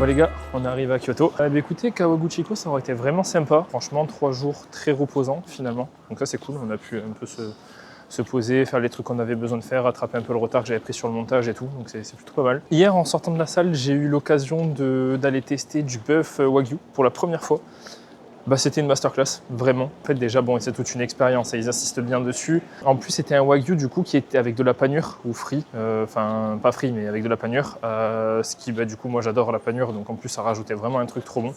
Bon les gars, on arrive à Kyoto. Écoutez, Kawaguchiko, ça aurait été vraiment sympa. Franchement, 3 jours très reposants finalement. Donc ça c'est cool, on a pu un peu se poser, faire les trucs qu'on avait besoin de faire, rattraper un peu le retard que j'avais pris sur le montage et tout. Donc c'est plutôt pas mal. Hier, en sortant de la salle, j'ai eu l'occasion d'aller tester du bœuf Wagyu pour la première fois. C'était une masterclass, vraiment. En fait, déjà, bon, c'est toute une expérience et ils insistent bien dessus. En plus, c'était un Wagyu, du coup, qui était avec de la panure ou frit. Enfin, pas frit, mais avec de la panure. Ce qui, du coup, moi, j'adore la panure. Donc, en plus, ça rajoutait vraiment un truc trop bon.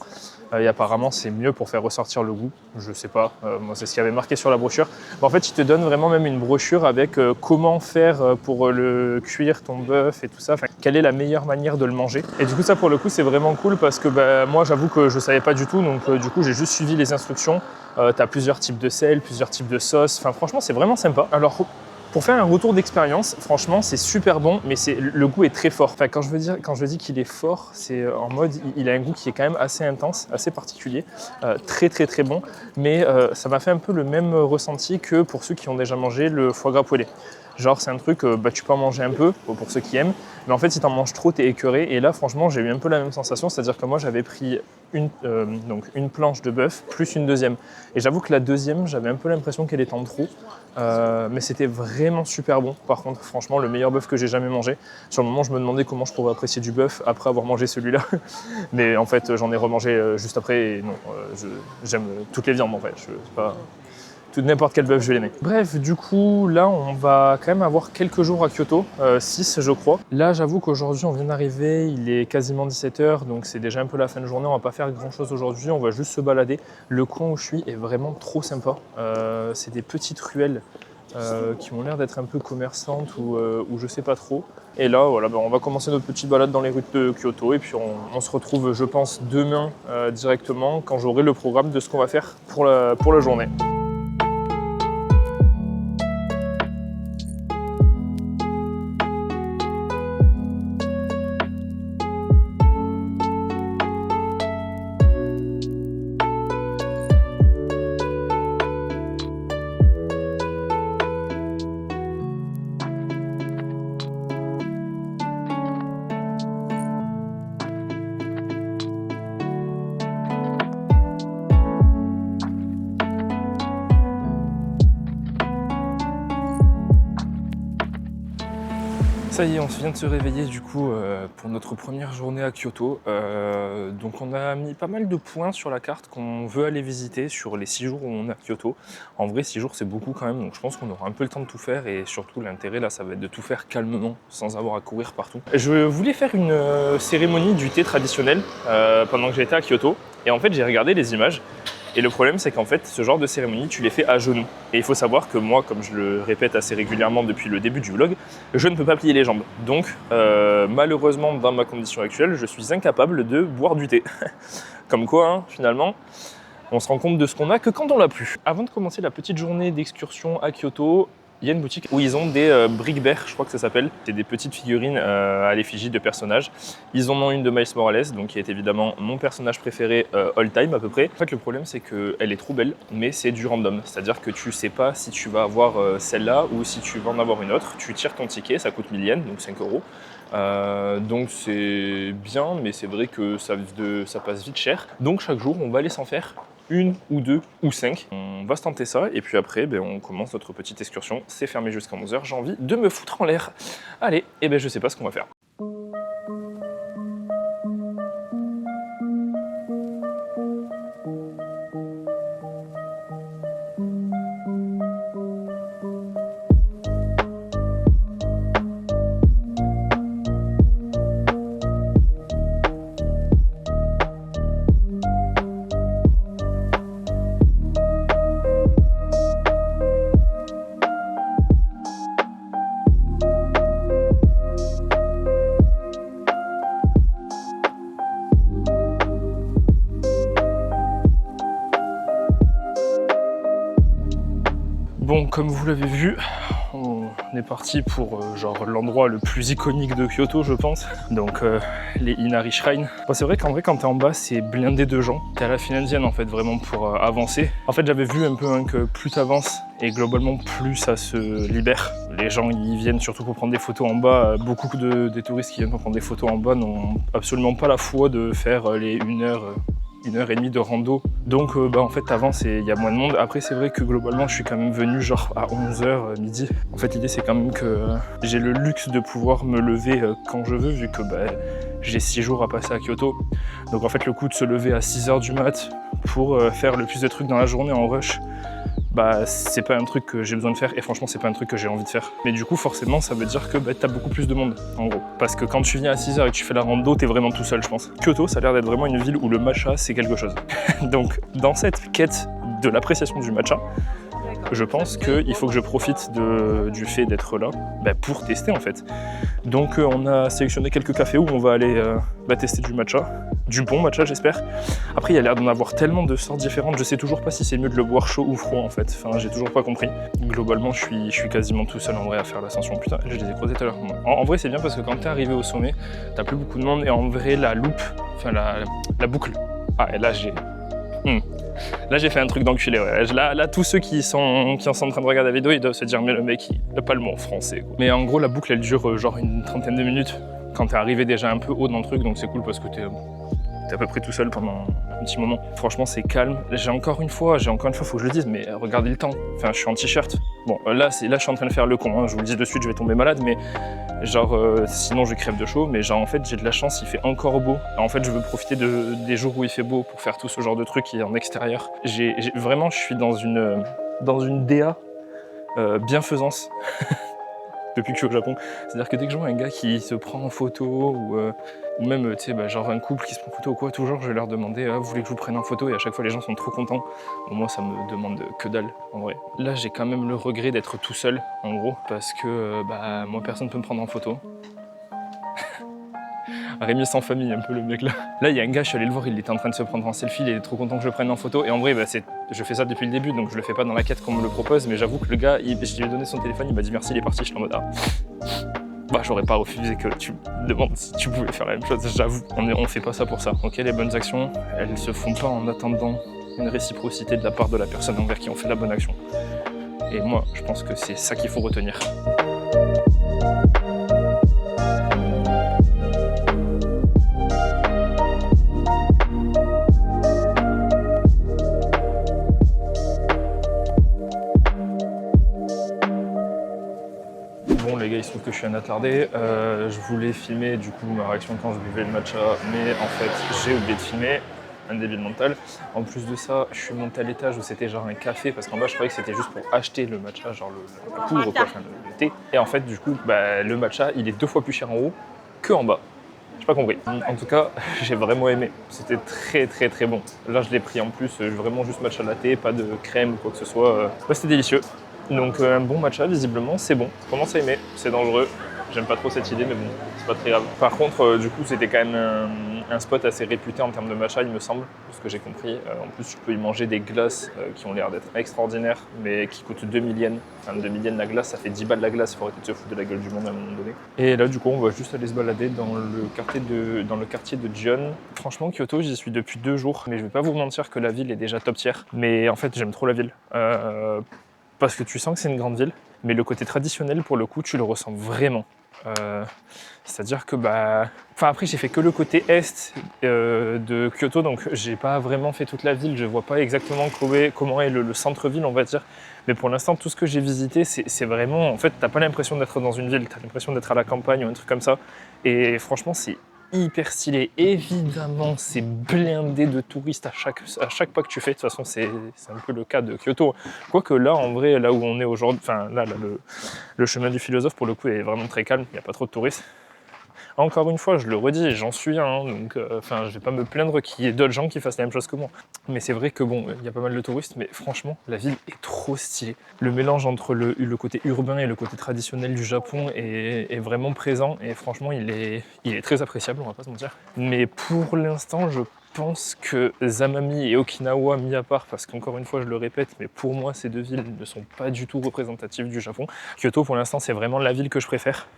Et apparemment, c'est mieux pour faire ressortir le goût. Je sais pas. Moi, c'est ce qui avait marqué sur la brochure. En fait, ils te donnent vraiment même une brochure avec comment faire pour le cuire, ton bœuf et tout ça. Enfin, quelle est la meilleure manière de le manger. Et du coup, ça, pour le coup, c'est vraiment cool parce que moi, j'avoue que je savais pas du tout. Donc, du coup, j'ai juste suivi les instructions. Tu as plusieurs types de sel, plusieurs types de sauces. Enfin, franchement, c'est vraiment sympa. Alors, pour faire un retour d'expérience, franchement, c'est super bon, mais le goût est très fort. Enfin, quand je dis qu'il est fort, c'est en mode, il a un goût qui est quand même assez intense, assez particulier, très très très bon. Mais ça m'a fait un peu le même ressenti que pour ceux qui ont déjà mangé le foie gras poêlé. Genre, c'est un truc, tu peux en manger un peu, pour ceux qui aiment, mais en fait, si tu en manges trop, t'es écœuré. Et là, franchement, j'ai eu un peu la même sensation, c'est-à-dire que moi, j'avais pris une planche de bœuf plus une deuxième. Et j'avoue que la deuxième, j'avais un peu l'impression qu'elle était en trop, mais c'était vraiment super bon. Par contre, franchement, le meilleur bœuf que j'ai jamais mangé. Sur le moment, je me demandais comment je pourrais apprécier du bœuf après avoir mangé celui-là. Mais en fait, j'en ai remangé juste après. Et non, j'aime toutes les viandes, en fait. N'importe quel bœuf, je vais l'aimer. Bref, du coup, là, on va quand même avoir quelques jours à Kyoto, 6 je crois. Là, j'avoue qu'aujourd'hui, on vient d'arriver, il est quasiment 17h, donc c'est déjà un peu la fin de journée. On va pas faire grand-chose aujourd'hui, on va juste se balader. Le coin où je suis est vraiment trop sympa. C'est des petites ruelles qui ont l'air d'être un peu commerçantes ou je sais pas trop. Et là, voilà, on va commencer notre petite balade dans les rues de Kyoto et puis on se retrouve, je pense, demain directement quand j'aurai le programme de ce qu'on va faire pour la journée. Ça y est, on vient de se réveiller du coup pour notre première journée à Kyoto. Donc on a mis pas mal de points sur la carte qu'on veut aller visiter sur les 6 jours où on est à Kyoto. En vrai, 6 jours c'est beaucoup quand même, donc je pense qu'on aura un peu le temps de tout faire et surtout l'intérêt là, ça va être de tout faire calmement, sans avoir à courir partout. Je voulais faire une cérémonie du thé traditionnel pendant que j'étais à Kyoto et en fait j'ai regardé les images. Et le problème, c'est qu'en fait, ce genre de cérémonie, tu les fais à genoux. Et il faut savoir que moi, comme je le répète assez régulièrement depuis le début du vlog, je ne peux pas plier les jambes. Donc, malheureusement, dans ma condition actuelle, je suis incapable de boire du thé. Comme quoi, hein, finalement, on se rend compte de ce qu'on a que quand on l'a plus. Avant de commencer la petite journée d'excursion à Kyoto, il y a une boutique où ils ont des bric-bear, je crois que ça s'appelle. C'est des petites figurines à l'effigie de personnages. Ils en ont une de Miles Morales, donc qui est évidemment mon personnage préféré all time à peu près. En fait, le problème, c'est qu'elle est trop belle, mais c'est du random. C'est-à-dire que tu sais pas si tu vas avoir celle-là ou si tu vas en avoir une autre. Tu tires ton ticket, ça coûte 1000 yens, donc 5 €. Donc c'est bien, mais c'est vrai que ça passe vite cher. Donc chaque jour, on va aller s'en faire une ou deux ou 5. On va se tenter ça et puis après on commence notre petite excursion. C'est fermé jusqu'à 11h, j'ai envie de me foutre en l'air. Allez, je sais pas ce qu'on va faire. Bon, comme vous l'avez vu, on on est parti pour genre l'endroit le plus iconique de Kyoto, je pense. Donc les Inari Shrine. Bon, c'est vrai qu'en vrai, quand t'es en bas, c'est blindé de gens. T'es à la file indienne en fait, vraiment pour avancer. En fait, j'avais vu un peu hein, que plus t'avances et globalement plus ça se libère. Les gens ils viennent surtout pour prendre des photos en bas. Beaucoup des touristes qui viennent pour prendre des photos en bas n'ont absolument pas la foi de faire les 1h30 de rando. Donc en fait t'avances et il y a moins de monde. Après c'est vrai que globalement je suis quand même venu genre à 11h midi. En fait l'idée c'est quand même que j'ai le luxe de pouvoir me lever quand je veux vu que j'ai 6 jours à passer à Kyoto. Donc en fait le coup de se lever à 6h du mat pour faire le plus de trucs dans la journée en rush, c'est pas un truc que j'ai besoin de faire et franchement c'est pas un truc que j'ai envie de faire. Mais du coup forcément ça veut dire que t'as beaucoup plus de monde en gros. Parce que quand tu viens à 6h et que tu fais la rando, t'es vraiment tout seul je pense. Kyoto ça a l'air d'être vraiment une ville où le matcha c'est quelque chose. Donc dans cette quête de l'appréciation du matcha, je pense qu'il faut que je profite du fait d'être là pour tester en fait. Donc on a sélectionné quelques cafés où on va aller tester du matcha, du bon matcha j'espère. Après il y a l'air d'en avoir tellement de sortes différentes, je sais toujours pas si c'est mieux de le boire chaud ou froid en fait, enfin j'ai toujours pas compris. Globalement je suis quasiment tout seul en vrai à faire l'ascension, putain je les ai croisés tout à l'heure. En vrai c'est bien parce que quand t'es arrivé au sommet, t'as plus beaucoup de monde et en vrai la loupe, enfin la boucle, et là j'ai fait un truc d'enculé, ouais. Là, tous ceux qui sont en train de regarder la vidéo, ils doivent se dire mais le mec, il n'a pas le mot en français, quoi. Mais en gros, la boucle, elle dure genre une trentaine de minutes quand t'es arrivé déjà un peu haut dans le truc, donc c'est cool parce que t'es à peu près tout seul pendant un petit moment. Franchement, c'est calme. J'ai encore une fois, faut que je le dise, mais regardez le temps. Enfin, je suis en t-shirt. Bon, là, je suis en train de faire le con, hein. Je vous le dis de suite, je vais tomber malade, mais genre, sinon je crève de chaud, mais genre en fait, j'ai de la chance, il fait encore beau. En fait, je veux profiter des jours où il fait beau pour faire tout ce genre de trucs qui est en extérieur. Vraiment, je suis dans une DA bienfaisance. Depuis que je suis au Japon. C'est-à-dire que dès que je vois un gars qui se prend en photo ou même genre un couple qui se prend en photo ou quoi, toujours je vais leur demander vous voulez que je vous prenne en photo, et à chaque fois les gens sont trop contents. Bon, moi ça me demande que dalle en vrai. Là j'ai quand même le regret d'être tout seul en gros parce que moi personne peut me prendre en photo. Rémi sans famille, un peu le mec là. Là, il y a un gars, je suis allé le voir, il était en train de se prendre en selfie, il est trop content que je le prenne en photo. Et en vrai, je fais ça depuis le début, donc je le fais pas dans la quête qu'on me le propose. Mais j'avoue que le gars, je lui ai donné son téléphone, il m'a dit merci, il est parti. Je suis en mode j'aurais pas refusé que tu me demandes si tu pouvais faire la même chose, j'avoue. On fait pas ça pour ça, ok? Les bonnes actions, elles se font pas en attendant une réciprocité de la part de la personne envers qui on fait la bonne action. Et moi, je pense que c'est ça qu'il faut retenir. Bon les gars, il se trouve que je suis un attardé. Je voulais filmer du coup ma réaction quand je buvais le matcha, mais en fait j'ai oublié de filmer, un débile mental. En plus de ça, je suis monté à l'étage où c'était genre un café, parce qu'en bas je croyais que c'était juste pour acheter le matcha, genre la poudre quoi, enfin le thé. Et en fait du coup le matcha il est 2 fois plus cher en haut que en bas. J'ai pas compris. En tout cas, j'ai vraiment aimé. C'était très très très bon. Là je l'ai pris en plus, vraiment juste matcha latte, pas de crème ou quoi que ce soit. C'était délicieux. Donc un bon matcha, visiblement, c'est bon. Je commence à aimer, c'est dangereux. J'aime pas trop cette idée, mais bon, c'est pas très grave. Par contre, du coup, c'était quand même un spot assez réputé en termes de matcha, il me semble, de ce que j'ai compris. En plus, tu peux y manger des glaces qui ont l'air d'être extraordinaires, mais qui coûtent 2000 yens. Enfin, 2000 yens la glace, ça fait 10 balles la glace, il faut arrêter de se foutre de la gueule du monde à un moment donné. Et là, du coup, on va juste aller se balader dans le quartier de Gion. Franchement, Kyoto, j'y suis depuis 2 jours, mais je vais pas vous mentir que la ville est déjà top tier. Mais en fait, j'aime trop la ville. Parce que tu sens que c'est une grande ville, mais le côté traditionnel, pour le coup, tu le ressens vraiment. C'est-à-dire que après j'ai fait que le côté est de Kyoto, donc j'ai pas vraiment fait toute la ville, je vois pas exactement comment est le centre-ville on va dire, mais pour l'instant tout ce que j'ai visité c'est vraiment, en fait t'as pas l'impression d'être dans une ville, t'as l'impression d'être à la campagne ou un truc comme ça, et franchement c'est hyper stylé. Évidemment, c'est blindé de touristes à chaque pas que tu fais. De toute façon, c'est un peu le cas de Kyoto. Quoique là, en vrai, là où on est aujourd'hui, enfin là le chemin du philosophe, pour le coup, est vraiment très calme. Il n'y a pas trop de touristes. Encore une fois, je le redis, j'en suis un, donc je vais pas me plaindre qu'il y ait d'autres gens qui fassent la même chose que moi. Mais c'est vrai que bon, il y a pas mal de touristes, mais franchement, la ville est trop stylée. Le mélange entre le côté urbain et le côté traditionnel du Japon est vraiment présent, et franchement, il est très appréciable, on va pas se mentir. Mais pour l'instant, je pense que Zamami et Okinawa mis à part, parce qu'encore une fois je le répète, mais pour moi ces deux villes ne sont pas du tout représentatives du Japon. Kyoto pour l'instant c'est vraiment la ville que je préfère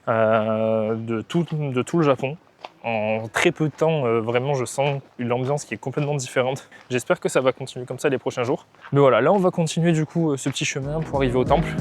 de tout le Japon. En très peu de temps, vraiment je sens une ambiance qui est complètement différente. J'espère que ça va continuer comme ça les prochains jours. Mais voilà, là on va continuer du coup ce petit chemin pour arriver au temple.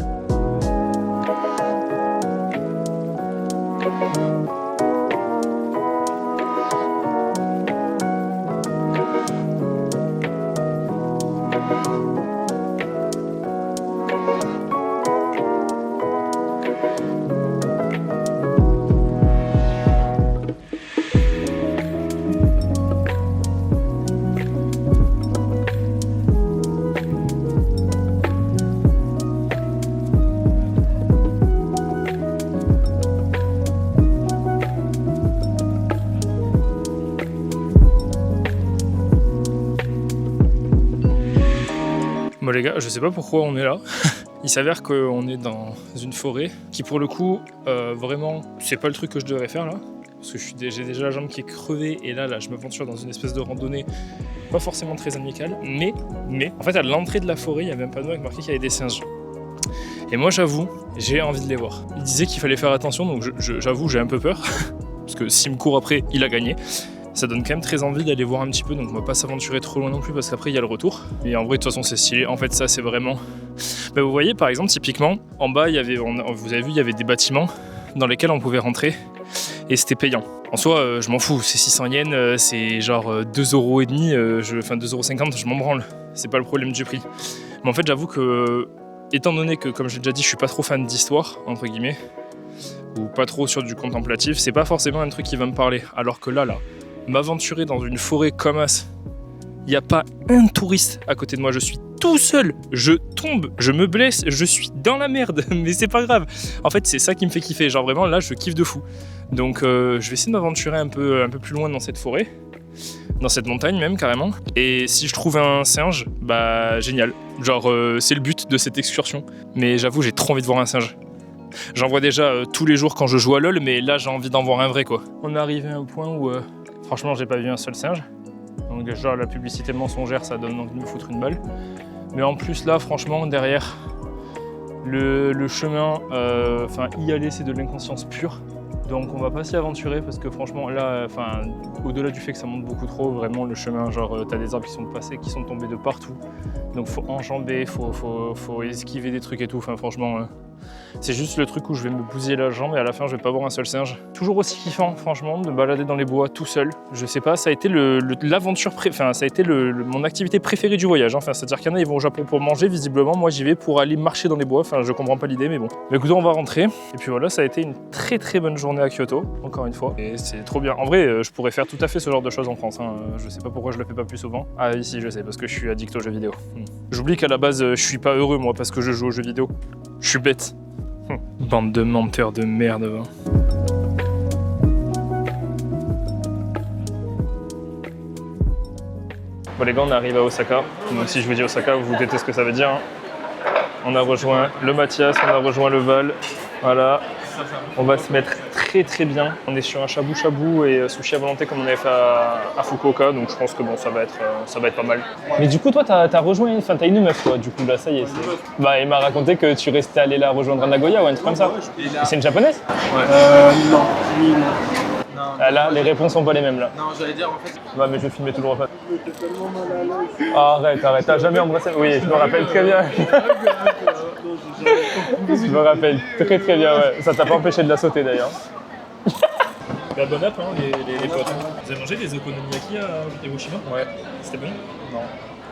Bon les gars, je sais pas pourquoi on est là. Il s'avère qu'on est dans une forêt qui pour le coup, vraiment, c'est pas le truc que je devrais faire là. Parce que j'ai déjà la jambe qui est crevée et là je m'aventure dans une espèce de randonnée pas forcément très amicale. Mais, en fait à l'entrée de la forêt, il y avait un panneau avec marqué qu'il y avait des singes. Et moi j'avoue, j'ai envie de les voir. Il disait qu'il fallait faire attention, donc j'avoue j'ai un peu peur. Parce que s'il me court après, il a gagné. Ça donne quand même très envie d'aller voir un petit peu, donc on va pas s'aventurer trop loin non plus parce qu'après il y a le retour. Et en vrai de toute façon c'est stylé, en fait ça c'est vraiment... Bah, vous voyez par exemple typiquement, en bas vous avez vu il y avait des bâtiments dans lesquels on pouvait rentrer et c'était payant. En soi je m'en fous, c'est 600 yens, c'est genre 2,5 €, enfin 2,50 €, je m'en branle, c'est pas le problème du prix. Mais en fait j'avoue que, étant donné que comme j'ai déjà dit je suis pas trop fan d'histoire, entre guillemets, ou pas trop sur du contemplatif, c'est pas forcément un truc qui va me parler, alors que là, m'aventurer dans une forêt comme ça, il n'y a pas un touriste à côté de moi, je suis tout seul, je tombe, je me blesse, je suis dans la merde, mais c'est pas grave. En fait, c'est ça qui me fait kiffer, genre vraiment là, je kiffe de fou. Donc je vais essayer de m'aventurer un peu plus loin dans cette forêt, dans cette montagne même carrément. Et si je trouve un singe, bah génial. Genre c'est le but de cette excursion. Mais j'avoue, j'ai trop envie de voir un singe. J'en vois déjà tous les jours quand je joue à LoL, mais là j'ai envie d'en voir un vrai quoi. On est arrivé à un point où franchement j'ai pas vu un seul singe. Donc déjà la publicité mensongère ça donne envie de me foutre une balle. Mais en plus là franchement derrière le chemin, y aller c'est de l'inconscience pure. Donc on va pas s'y aventurer parce que franchement là, au-delà du fait que ça monte beaucoup trop, vraiment le chemin, genre t'as des arbres qui sont passés, qui sont tombés de partout. Donc faut enjamber, faut esquiver des trucs et tout, franchement... c'est juste le truc où je vais me bousiller la jambe et à la fin je vais pas voir un seul singe. Toujours aussi kiffant franchement de me balader dans les bois tout seul. Je sais pas, ça a été l'aventure ça a été mon activité préférée du voyage. C'est-à-dire qu'il y en a ils vont au Japon pour manger visiblement, moi j'y vais pour aller marcher dans les bois. Je comprends pas l'idée mais bon. Mais écoutez on va rentrer. Et puis voilà, ça a été une très très bonne journée à Kyoto, encore une fois. Et c'est trop bien. En vrai je pourrais faire tout à fait ce genre de choses en France. Je sais pas pourquoi je le fais pas plus souvent. Ah ici je sais, parce que je suis addict aux jeux vidéo. J'oublie qu'à la base je suis pas heureux moi parce que je joue aux jeux vidéo. Je suis bête. Bande de menteurs de merde. Bon les gars, on arrive à Osaka. Donc si je vous dis Osaka, vous vous doutez ce que ça veut dire. On a rejoint le Mathias, on a rejoint le Val. Voilà. On va se mettre très très bien. On est sur un shabu shabu et sushi à volonté comme on avait fait à Fukuoka. Donc je pense que bon, ça va être pas mal. Mais du coup, toi, t'as rejoint, t'as une meuf, toi. Du coup, là, ça y est. Bah, il m'a raconté que tu restais allé la rejoindre à Nagoya ou un truc comme ça. Et c'est une japonaise? Ouais. Non. Ah, là, les réponses sont pas les mêmes là. Non, j'allais dire en fait. Ouais, mais je vais filmer tout le repas. J'étais tellement mal à l'aise. Arrête, t'as jamais embrassé. Oui, je me rappelle très bien. Je me rappelle très très bien, ouais. Ça t'a pas empêché de la sauter d'ailleurs. Bah, bon app, les potes. Vous avez mangé des okonomiyaki à Hiroshima? Ouais. C'était bon? Non.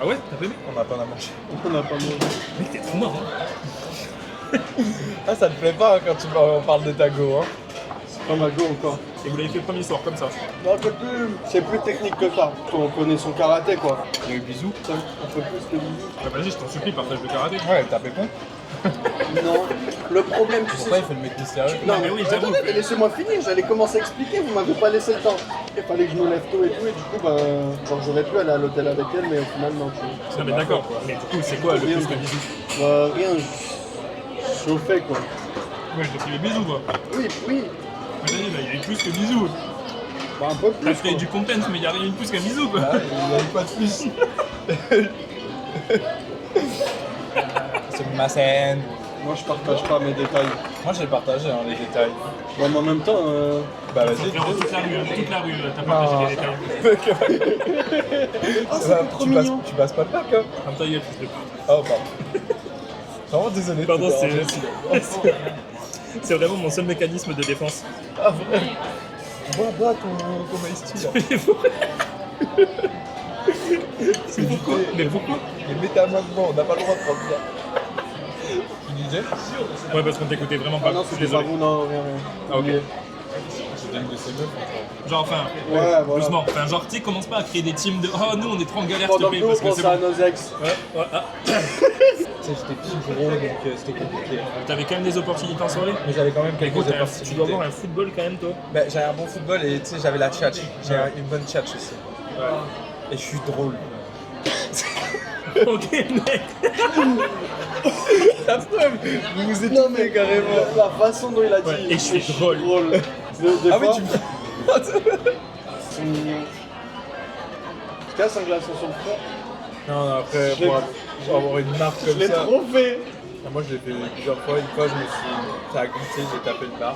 Ah ouais? T'as pas aimé? On n'a pas à manger. On n'a pas mangé. Mec, t'es trop marrant. Ah, ça te plaît pas quand tu parles de ta go, hein? C'est pas ma go encore. Et vous l'avez fait le premier soir, comme ça? Non, c'est plus technique que ça. On connaît son karaté, quoi. Il y a eu bisous? Un peu plus que bisous. Bah, vas-y, je t'en supplie, partage le karaté. Ouais, t'as fait con? Non. Le problème, tu sais... Pourquoi il fait le mec mystérieux? Non, mais oui, j'avoue. Attendez, mais laissez-moi finir, j'allais commencer à expliquer, vous m'avez pas laissé le temps. Il fallait que je me lève tôt et tout, et du coup, genre j'aurais pu aller à l'hôtel avec elle, mais au final, non. Non, mais d'accord. Mais du coup, c'est quoi le plus que bisous? Rien, je chauffais, quoi. Ouais, je t'ai pris les bisous, quoi. Oui. Vas-y, il y a eu plus que bisous. Bah, un peu plus. T'as créé du content, mais y'a rien de plus qu'un bisou quoi. Ah, il n'y avait pas de plus. C'est ma scène. Moi, je partage pas mes détails. Moi, j'ai partagé les détails. Ouais, mais en même temps, Bah, Ça vas-y. fait toute la rue, t'as partagé des détails. Tu passes pas le bac, hein. Comme ta gueule, fils de pute. Oh, pardon. Vraiment désolé. de te Pardon, déranger. c'est vraiment mon seul mécanisme de défense. Ah, vrai. Bois ton iced tea, là. C'est pourquoi? Mais pourquoi? Mais mets ta main devant, on n'a pas le droit de prendre ça. Tu disais? Ouais, parce qu'on t'écoutait vraiment pas. ah non, Je suis c'était pas désolé. vous, non, rien. Ah, ok. C'était une de ces meufs. Genre, enfin, Ouais, voilà. doucement. Enfin, genre, tu sais, commence pas à créer des teams de oh, nous on est trop en galère, s'il te Pendant plaît, que nous, on parce que c'est pense à bon. nos ex. Ouais, ouais, ah. Tu sais, j'étais petit gros, donc c'était compliqué. T'avais quand même des opportunités en soirée? Mais j'avais quand même quelques Écoute, opportunités. tu dois avoir un football quand même, toi. Bah, j'avais un bon football et tu sais, j'avais la tchatch. J'ai une bonne tchatch aussi. Et je suis drôle. Ok, mec. La preuve, vous vous êtes Non, mais carrément. la façon dont il a dit. Ouais, et je suis drôle. Des Ah oui, fois, tu me tu casses un glaçon sur le front. Non, non, après, Je l'ai- pour avoir une marque Je comme l'ai ça. trop fait. Ah, moi, je l'ai fait plusieurs fois. Une fois, je me suis. Ça a glissé, j'ai tapé le bar.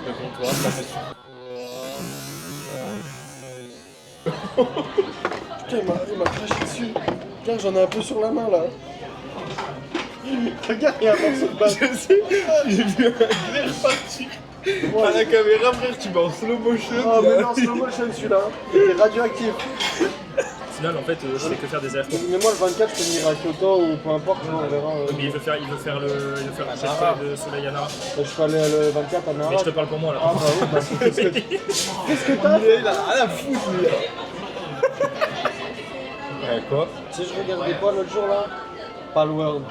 Le comptoir, ça me suit. Putain, il m'a craché dessus. Regarde, j'en ai un peu sur la main là. Regarde, il y a un morceau de balle. Je sais, j'ai vu un glaire parti. À la caméra, frère, tu vas en slow motion. Oh, mais non, slow motion celui-là. Il était radioactif. Au final, en fait, je fais que faire des allers-retours. Mais moi, le 24, je peux venir à Kyoto ou peu importe, on verra. Mais il veut faire cette Nara. fois de Soleil à Nara. Je peux aller le 24 à Nara. Mais je te parle pour moi là. Ah, bah oui, bah, qu'est-ce que t'as Il a rien à foutre, lui. Quoi? Tu sais, je regardais quoi l'autre jour là Palworld.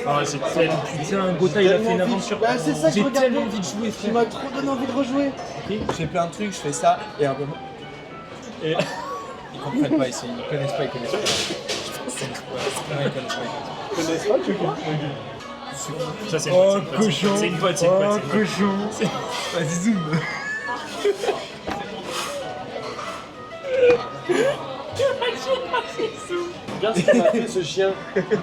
Ah, j'ai tellement. Putain, Gotha il a fait une aventure. Bah, c'est ça que je J'ai regardais. tellement envie de jouer, Tu frère. m'as trop donné envie de rejouer. Je fais plein de trucs, je fais ça, et un peu. Et- Ils comprennent pas ici, ils connaissent pas, ils connaissent pas. Ils connaissent pas. Tu connais ça, tu comprends Ça, c'est une pote, c'est une pote. cochon. C'est une pote, c'est une pote. c'est une pote. cochon. Vas-y, zoom. Regarde ce qu'il a fait ce chien.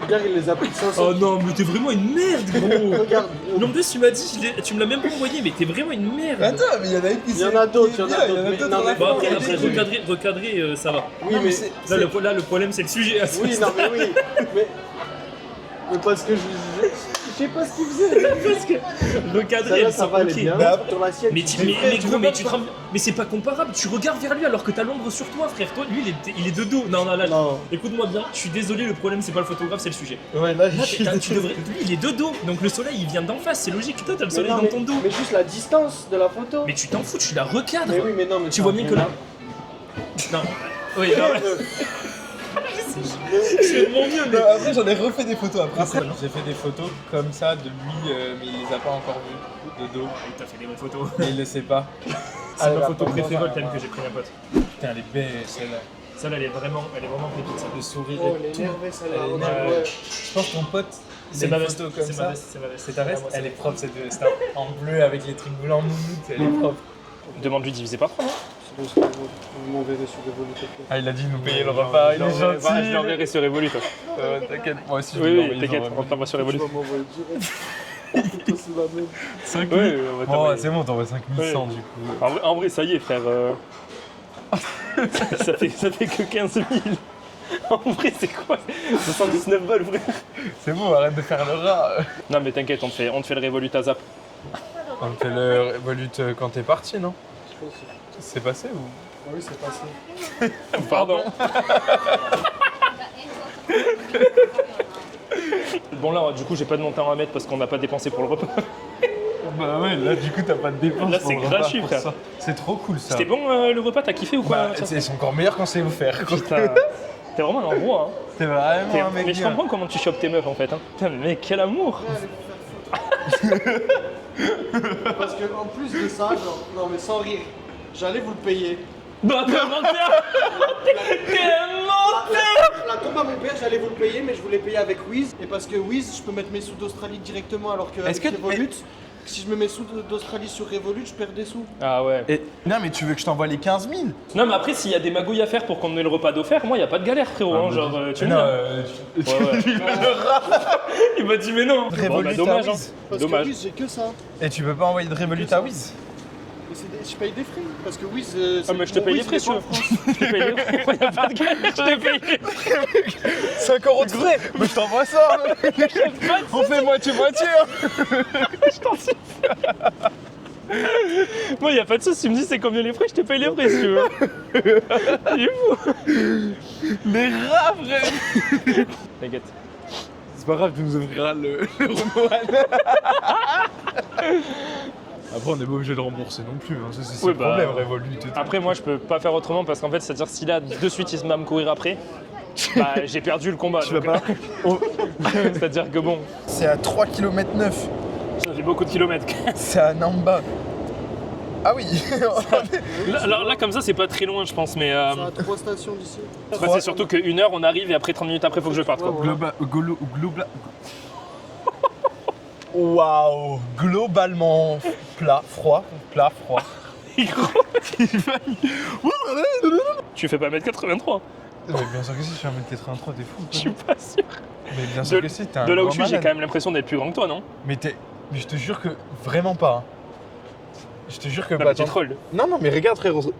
Regarde, il les a pris 500. Oh non, mais t'es vraiment une merde, gros. Regarde. Non, en plus, tu m'as dit, tu me l'as même pas envoyé, mais t'es vraiment une merde. Attends, mais il y en a une qui Il y en a d'autres, il y en a bien, d'autres, mais d'autres non, dans la mais Bon, famille. après, recadrer, ça va. Oui, mais. Là, le problème, c'est le sujet. Oui, non, mais oui. Mais parce que je sais pas ce qu'il faisait. Parce que recadrer, Celle-là, elles ça sont va, elle est ok. bien. Bah, Sur l'assiette. Mais, tu- mais tu gros, peux mais pas tu te rends- mais c'est pas comparable. Tu regardes vers lui alors que t'as l'ombre sur toi, frère. Toi, lui, il est de dos. Non, là, Non. écoute-moi bien. Je suis désolé, le problème, c'est pas le photographe, c'est le sujet. Ouais, là, Là, tu devrais. Lui, il est de dos. Donc le soleil, il vient d'en face. C'est logique. Toi, t'as le Mais soleil non, dans ton dos. mais juste la distance de la photo. Mais tu t'en fous, tu la recadres. Mais oui, mais non, mais Tu vois bien que là. Non. Oui, non. Je fais de mon mieux, mais. Non, après, j'en ai refait des photos après. Après, non. J'ai fait des photos comme ça de lui, mais il les a pas encore vues de dos. T'as fait des bonnes photos. Et il le sait pas. C'est ma photo préférée, le thème que j'ai pris un pote. Putain, elle est belle celle-là. Celle-là, elle est vraiment pépite, ça. Le sourire Oh, et elle est tout. énervée, celle-là. Elle est Oh, énervée. ouais. Je pense que ton pote, C'est une ma veste. photo comme C'est ça. ma veste. C'est ma veste. C'est ta veste? Ah, moi, Elle c'est- est propre cette veste. En bleu avec les trucs blancs moumoutes, elle est propre. Demande-lui divisé par 3, non? Vous m'enverrez sur Revolut. Ah, il a dit nous payer le repas, il est gentil. Je l'enverrai sur Revolut, toi. T'inquiète, moi aussi je Oui, vais oui, l'envoyer t'inquiète, sur on t'envoie sur Revolut. Tu vas m'envoyer direct. Photo sous la main. 5 Oui, oui, on va Bon, t'envoyer. c'est bon, t'envoies 5100 Ouais. du coup. En vrai, ça y est, frère. ça fait que 15 000. En vrai, c'est quoi 79 balles, frère. C'est bon, arrête de faire le rat. Non, mais t'inquiète, on te fait le Revolut à zap. On fait le Revolut quand t'es parti, non? Je pense que C'est passé ou? Ah oui, c'est passé. Pardon. Bon, là, du coup, j'ai pas de montant à mettre parce qu'on n'a pas dépensé pour le repas. Bah ouais, là du coup t'as pas de dépenses. Là, pour c'est le repas, gratuit, pour frère. ça. C'est trop cool ça. C'était bon le repas, t'as kiffé ou quoi Bah, c'est encore meilleur quand c'est offert. quoi. Putain, t'es vraiment un roi, hein. T'es vraiment un mec Mais je bien. comprends comment tu chopes tes meufs en fait. Hein. Putain, mais mec, quel amour! Parce que en plus de ça, genre, non mais sans rire, j'allais vous le payer. Bah, t'es un menteur! T'es un menteur! La tombe à mon père, j'allais vous le payer, mais je voulais payer avec Wiz. Et parce que Wiz, je peux mettre mes sous d'Australie directement, alors que Est-ce avec que- Revolut, Si je mets mes sous d'Australie sur Revolut, je perds des sous. Ah ouais. Et... Non, mais tu veux que je t'envoie les 15 000? Non, mais après, s'il y a des magouilles à faire pour qu'on ait le repas d'offert, moi, il n'y a pas de galère, frérot. hein, genre, tu me Non, dis. Ouais, ouais. Il m'a dit, mais non. Bon, Revolut bah, dommage. à Hein. Wiz. Parce Dommage. que Wiz, j'ai que ça. Et tu peux pas envoyer de Revolut à Wiz? Mais je paye des frais. Parce que Wiz, Ah, mais je te paye les frais, si tu veux. Je te paye les frais. Il n'y a pas de galère, je te paye les frais. 5 € de frais. Mais je t'envoie ça. On fait moitié-moitié. Moi, il n'y a pas de soucis. Tu me dis, c'est combien les frais, je te paye les frais, si tu veux. Il est fou. Les rats, frère. T'inquiète. C'est pas grave, tu nous offriras le Romohan. Après, on n'est pas obligé de rembourser non plus. Hein. C'est Oui, le bah, problème, Revolut. et tout. Après, moi, je peux pas faire autrement parce qu'en fait, c'est-à-dire si là, de suite, il se met à me courir après, bah, j'ai perdu le combat. Tu vas donc, pas. C'est-à-dire que bon, C'est à 3,9 km. ça fait beaucoup de kilomètres. C'est à Namba. Ah oui. Là, comme ça, c'est pas très loin, je pense, mais Ça a 3 stations d'ici. bah, c'est surtout qu'une heure, on arrive et après 30 minutes après, faut que je parte. Quoi. Global. Waouh. Globalement plat, froid. Tu fais pas 1m83. Mais bien sûr que si, je suis 1m83, t'es fou. Je suis pas sûr. Mais bien sûr que si, t'es un De là où grand je suis, j'ai malade. quand même l'impression d'être plus grand que toi, non? Mais je te jure que vraiment pas. Hein. Je te jure que Non, pas. mais tu trolls. Non, mais regarde, frérot.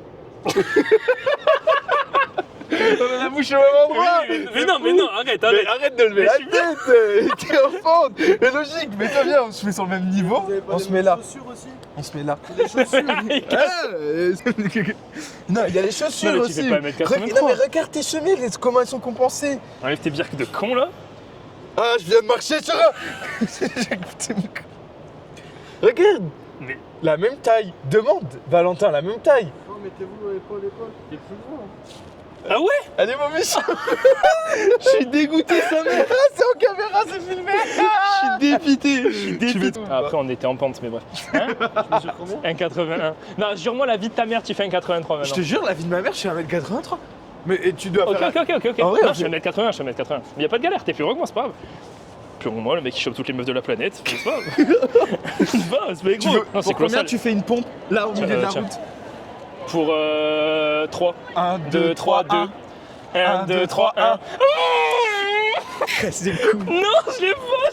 On a la bouche au même endroit. Mais non, arrête. Mais arrête de lever Mais la je suis bien. tête. T'es enfant. Mais logique. Mais toi viens, on se met sur le même niveau. Vous avez pas On les se met mêmes là. chaussures aussi. On se met là. Les chaussures. Non, il y a les chaussures Non, mais tu aussi. fais pas 1m83. Non mais regarde tes semelles, comment elles sont compensées. Enlève tes birques de con là. Ah, je viens de marcher sur un. J'ai écouté mon co- Regarde. Mais- La même taille. Demande, Valentin, la même taille. Non, mettez-vous épaule. Il est plus grand. Ah ouais? Allez, mon méchant. Je suis dégoûté, sa mère. Ah, c'est en caméra, c'est filmé. Je suis dépité. Après, on était en pente, mais bref. Hein? Je mesure combien 1,81. Non, jure-moi la vie de ta mère, tu fais 1,83 maintenant. Je te jure, la vie de ma mère, je suis 1m83. Mais et tu dois Ok, faire. ok. En vrai, Non, on je suis 1m80, Mais y a pas de galère, t'es plus gros que moi, c'est pas grave. Plus gros que moi, le mec qui chope toutes les meufs de la planète. C'est pas grave. C'est pas grave, c'est pas Tu gros. veux, Non, pour c'est combien colossal. tu fais une pompe là au milieu de la tiens. route? Pour 3. 1, 2, 3, 2. 1, 2, 3, 1. C'est cool. Non, je l'ai pas.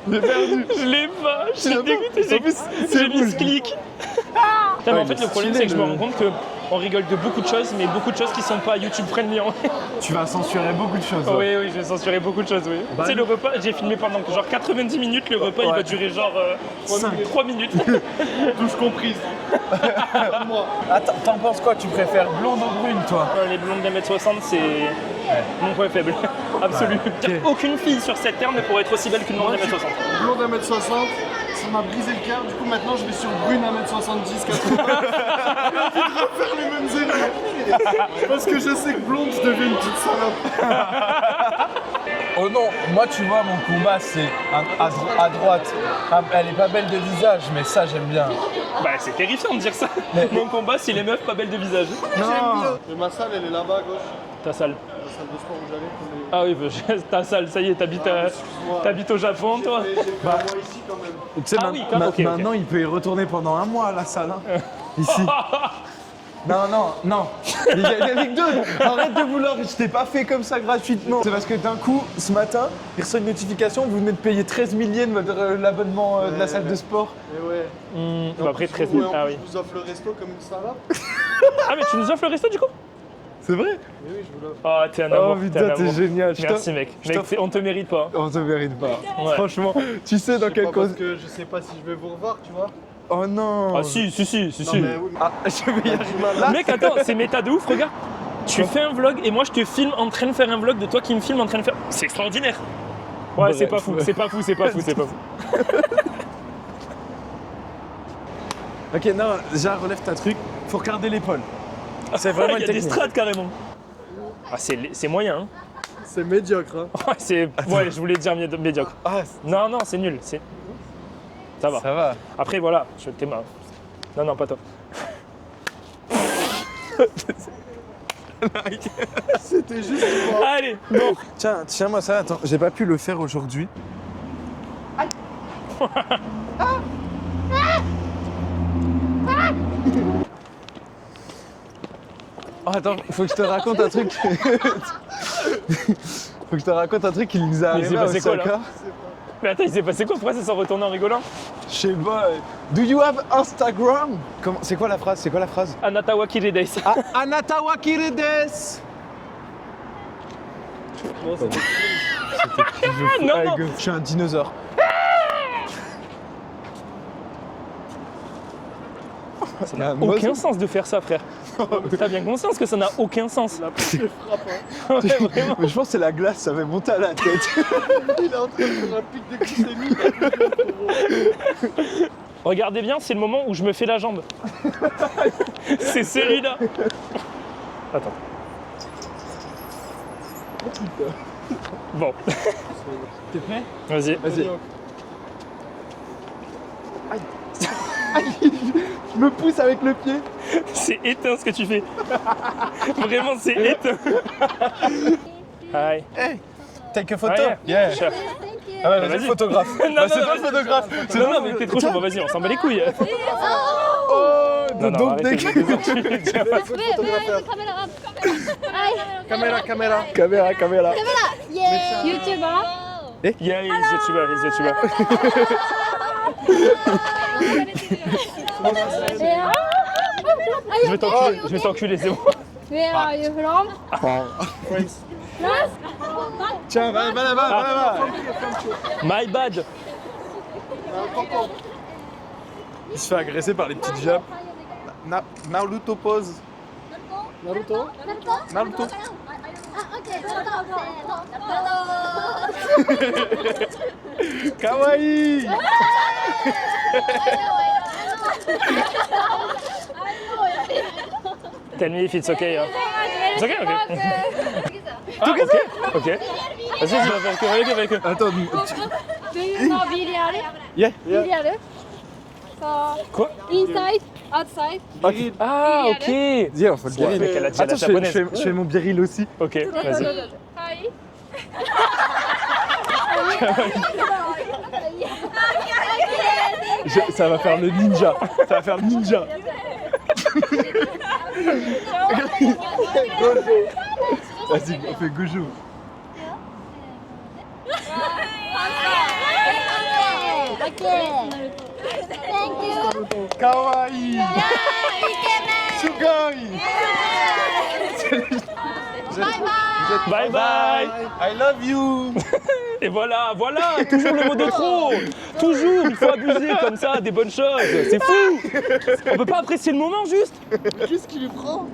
J'ai perdu. Je l'ai pas. Je suis dégoûté. En plus, J'ai mis ce clic. Putain, mais en fait, il est le problème, stylé, c'est que je me le- rends compte qu'on rigole de beaucoup de choses, mais beaucoup de choses qui sont pas YouTube friendly. En fait. Tu vas censurer beaucoup de choses. Oui, je vais censurer beaucoup de choses, oui. Bah, tu sais, le repas, j'ai filmé pendant genre 90 minutes, le repas il va durer genre 3 minutes. Touche comprise. Moi. Attends, t'en penses quoi? Tu préfères blonde ou brune, toi? Les blondes d'1m60, c'est mon point faible. Absolu. Aucune fille sur cette terre ne pourrait être aussi belle qu'une blonde d'1m60. Blonde 1m60, ça m'a brisé le cœur. Du coup, maintenant, je vais sur brune 1m70, 80. J'ai envie de refaire les mêmes erreurs. Parce que je sais que blonde, je deviens une petite salope. Oh non, moi tu vois, mon combat c'est à droite. Ah, elle est pas belle de visage, mais ça j'aime bien. Bah, c'est terrifiant de dire ça. Mais- Mon combat, c'est les meufs pas belles de visage. Non. Et ma salle, elle est là-bas à gauche. Ta salle. La salle de sport où j'allais pour les. Ah oui, bah, ta salle, ça y est, t'habites au Japon, toi. J'ai fait un mois ici quand même. Tu sais, Ah oui, comme- ok, ok. maintenant il peut y retourner pendant un mois à la salle. Hein. Ici. Non. Il y a une anecdote. Arrête de vouloir, je t'ai pas fait comme ça gratuitement. C'est parce que d'un coup, ce matin, il reçoit une notification, vous venez de payer 13 000 yens l'abonnement de la salle de sport. Et ouais. Bah, après, 13 Ouais, 000. en Ah plus, oui. je vous offre le resto comme une salope. Ah, mais tu nous offres le resto du coup? C'est vrai? Mais oui, je vous l'offre. Oh, t'es un amour. Oh putain, t'es génial. Merci, mec. Mec, on te mérite pas. On te mérite pas. Ouais. Franchement, tu sais dans C'est quelle pas cause. parce que je sais pas si je vais vous revoir, tu vois. Oh non. Ah, si. Non, mais oui, Ah, je vais y arriver là. Mec, attends, c'est méta de ouf, regarde. Tu fais un vlog et moi je te filme en train de faire un vlog de toi qui me filme en train de faire. C'est extraordinaire. Ouais, Bref. c'est pas fou. Ok, non, déjà relève ta truc. Faut regarder l'épaule. C'est Il vraiment y une a des technique. strates carrément. Ah, c'est moyen, hein. c'est médiocre. Hein. Ouais, ouais, je voulais dire médiocre. Ah, Non, c'est nul. Ça va. ça va. Après, voilà, t'es marre. Non, pas toi. C'était juste pour. Allez, bon. Tiens, tiens-moi ça, attends, j'ai pas pu le faire aujourd'hui. Oh, attends, faut que je te raconte un truc. Faut que je te raconte un truc qui nous est Mais il s'est arrivé à passé quoi, là Osaka. Mais attends, il s'est passé quoi? Pourquoi ça s'en retourne en rigolant? Je sais pas. Do you have Instagram? C'est quoi la phrase? C'est quoi la phrase? Anatawa Kirides. Ah, Anatawa Kirides. Non, non. Je suis un dinosaure. Ça n'a aucun sens de faire ça, frère. T'as bien conscience que ça n'a aucun sens. La pluie est frappante. Ouais, vraiment. Mais je pense que c'est la glace, ça m'est monté à la tête. Il est en train de faire un pic de glycémie. Regardez bien, c'est le moment où je me fais la jambe. C'est celui-là. Attends. Bon. T'es prêt? Vas-y. Vas-y. Je me pousse avec le pied. C'est éteint ce que tu fais. Vraiment, c'est éteint. Hi. Hey, take a photo. Ah, yeah. Sure. Ah ouais, Vas-y. vas-y, photographe. Non, Bah, non, c'est non, toi le vas-y. photographe. C'est Non, toi non, le mais t'es trop chaud. Bon, vas-y, on s'en bat les couilles. Oh, Non, non, don't arrêtez, take. je vais désentuler. Caméra, caméra. Caméra, caméra. YouTuber. Yeah, he's YouTuber, he's YouTuber. Je vais t'enculer, c'est bon. Where are you from? Tiens, va là-bas, va là-bas. My bad. Il se fait agresser par les petites jambes. Naruto pose. Naruto. Naruto. Kawaii. Tell me if it's okay. Hein. It's okay, okay. Ah, ok, ok. Vas-y, je vais avec eux. Attends, Do you know biliard? yeah. Biliard. So Quoi? inside, outside. Ah, ok. Viens, faut le Ouais, biril. mais qu'elle a dit à la Attends, japonaise. je fais mon biril aussi. Ok, vas-y. Hi. Ça va faire le ninja. Ça va faire le ninja. Vas-y, on fait gojo. Thank you. Kawaii. Sugoi. Bye bye. I love you. Et voilà, voilà, toujours le mot de trop. Toujours, il faut abuser comme ça des bonnes choses. C'est fou. On peut pas apprécier le moment juste. Qu'est-ce qu'il lui prend?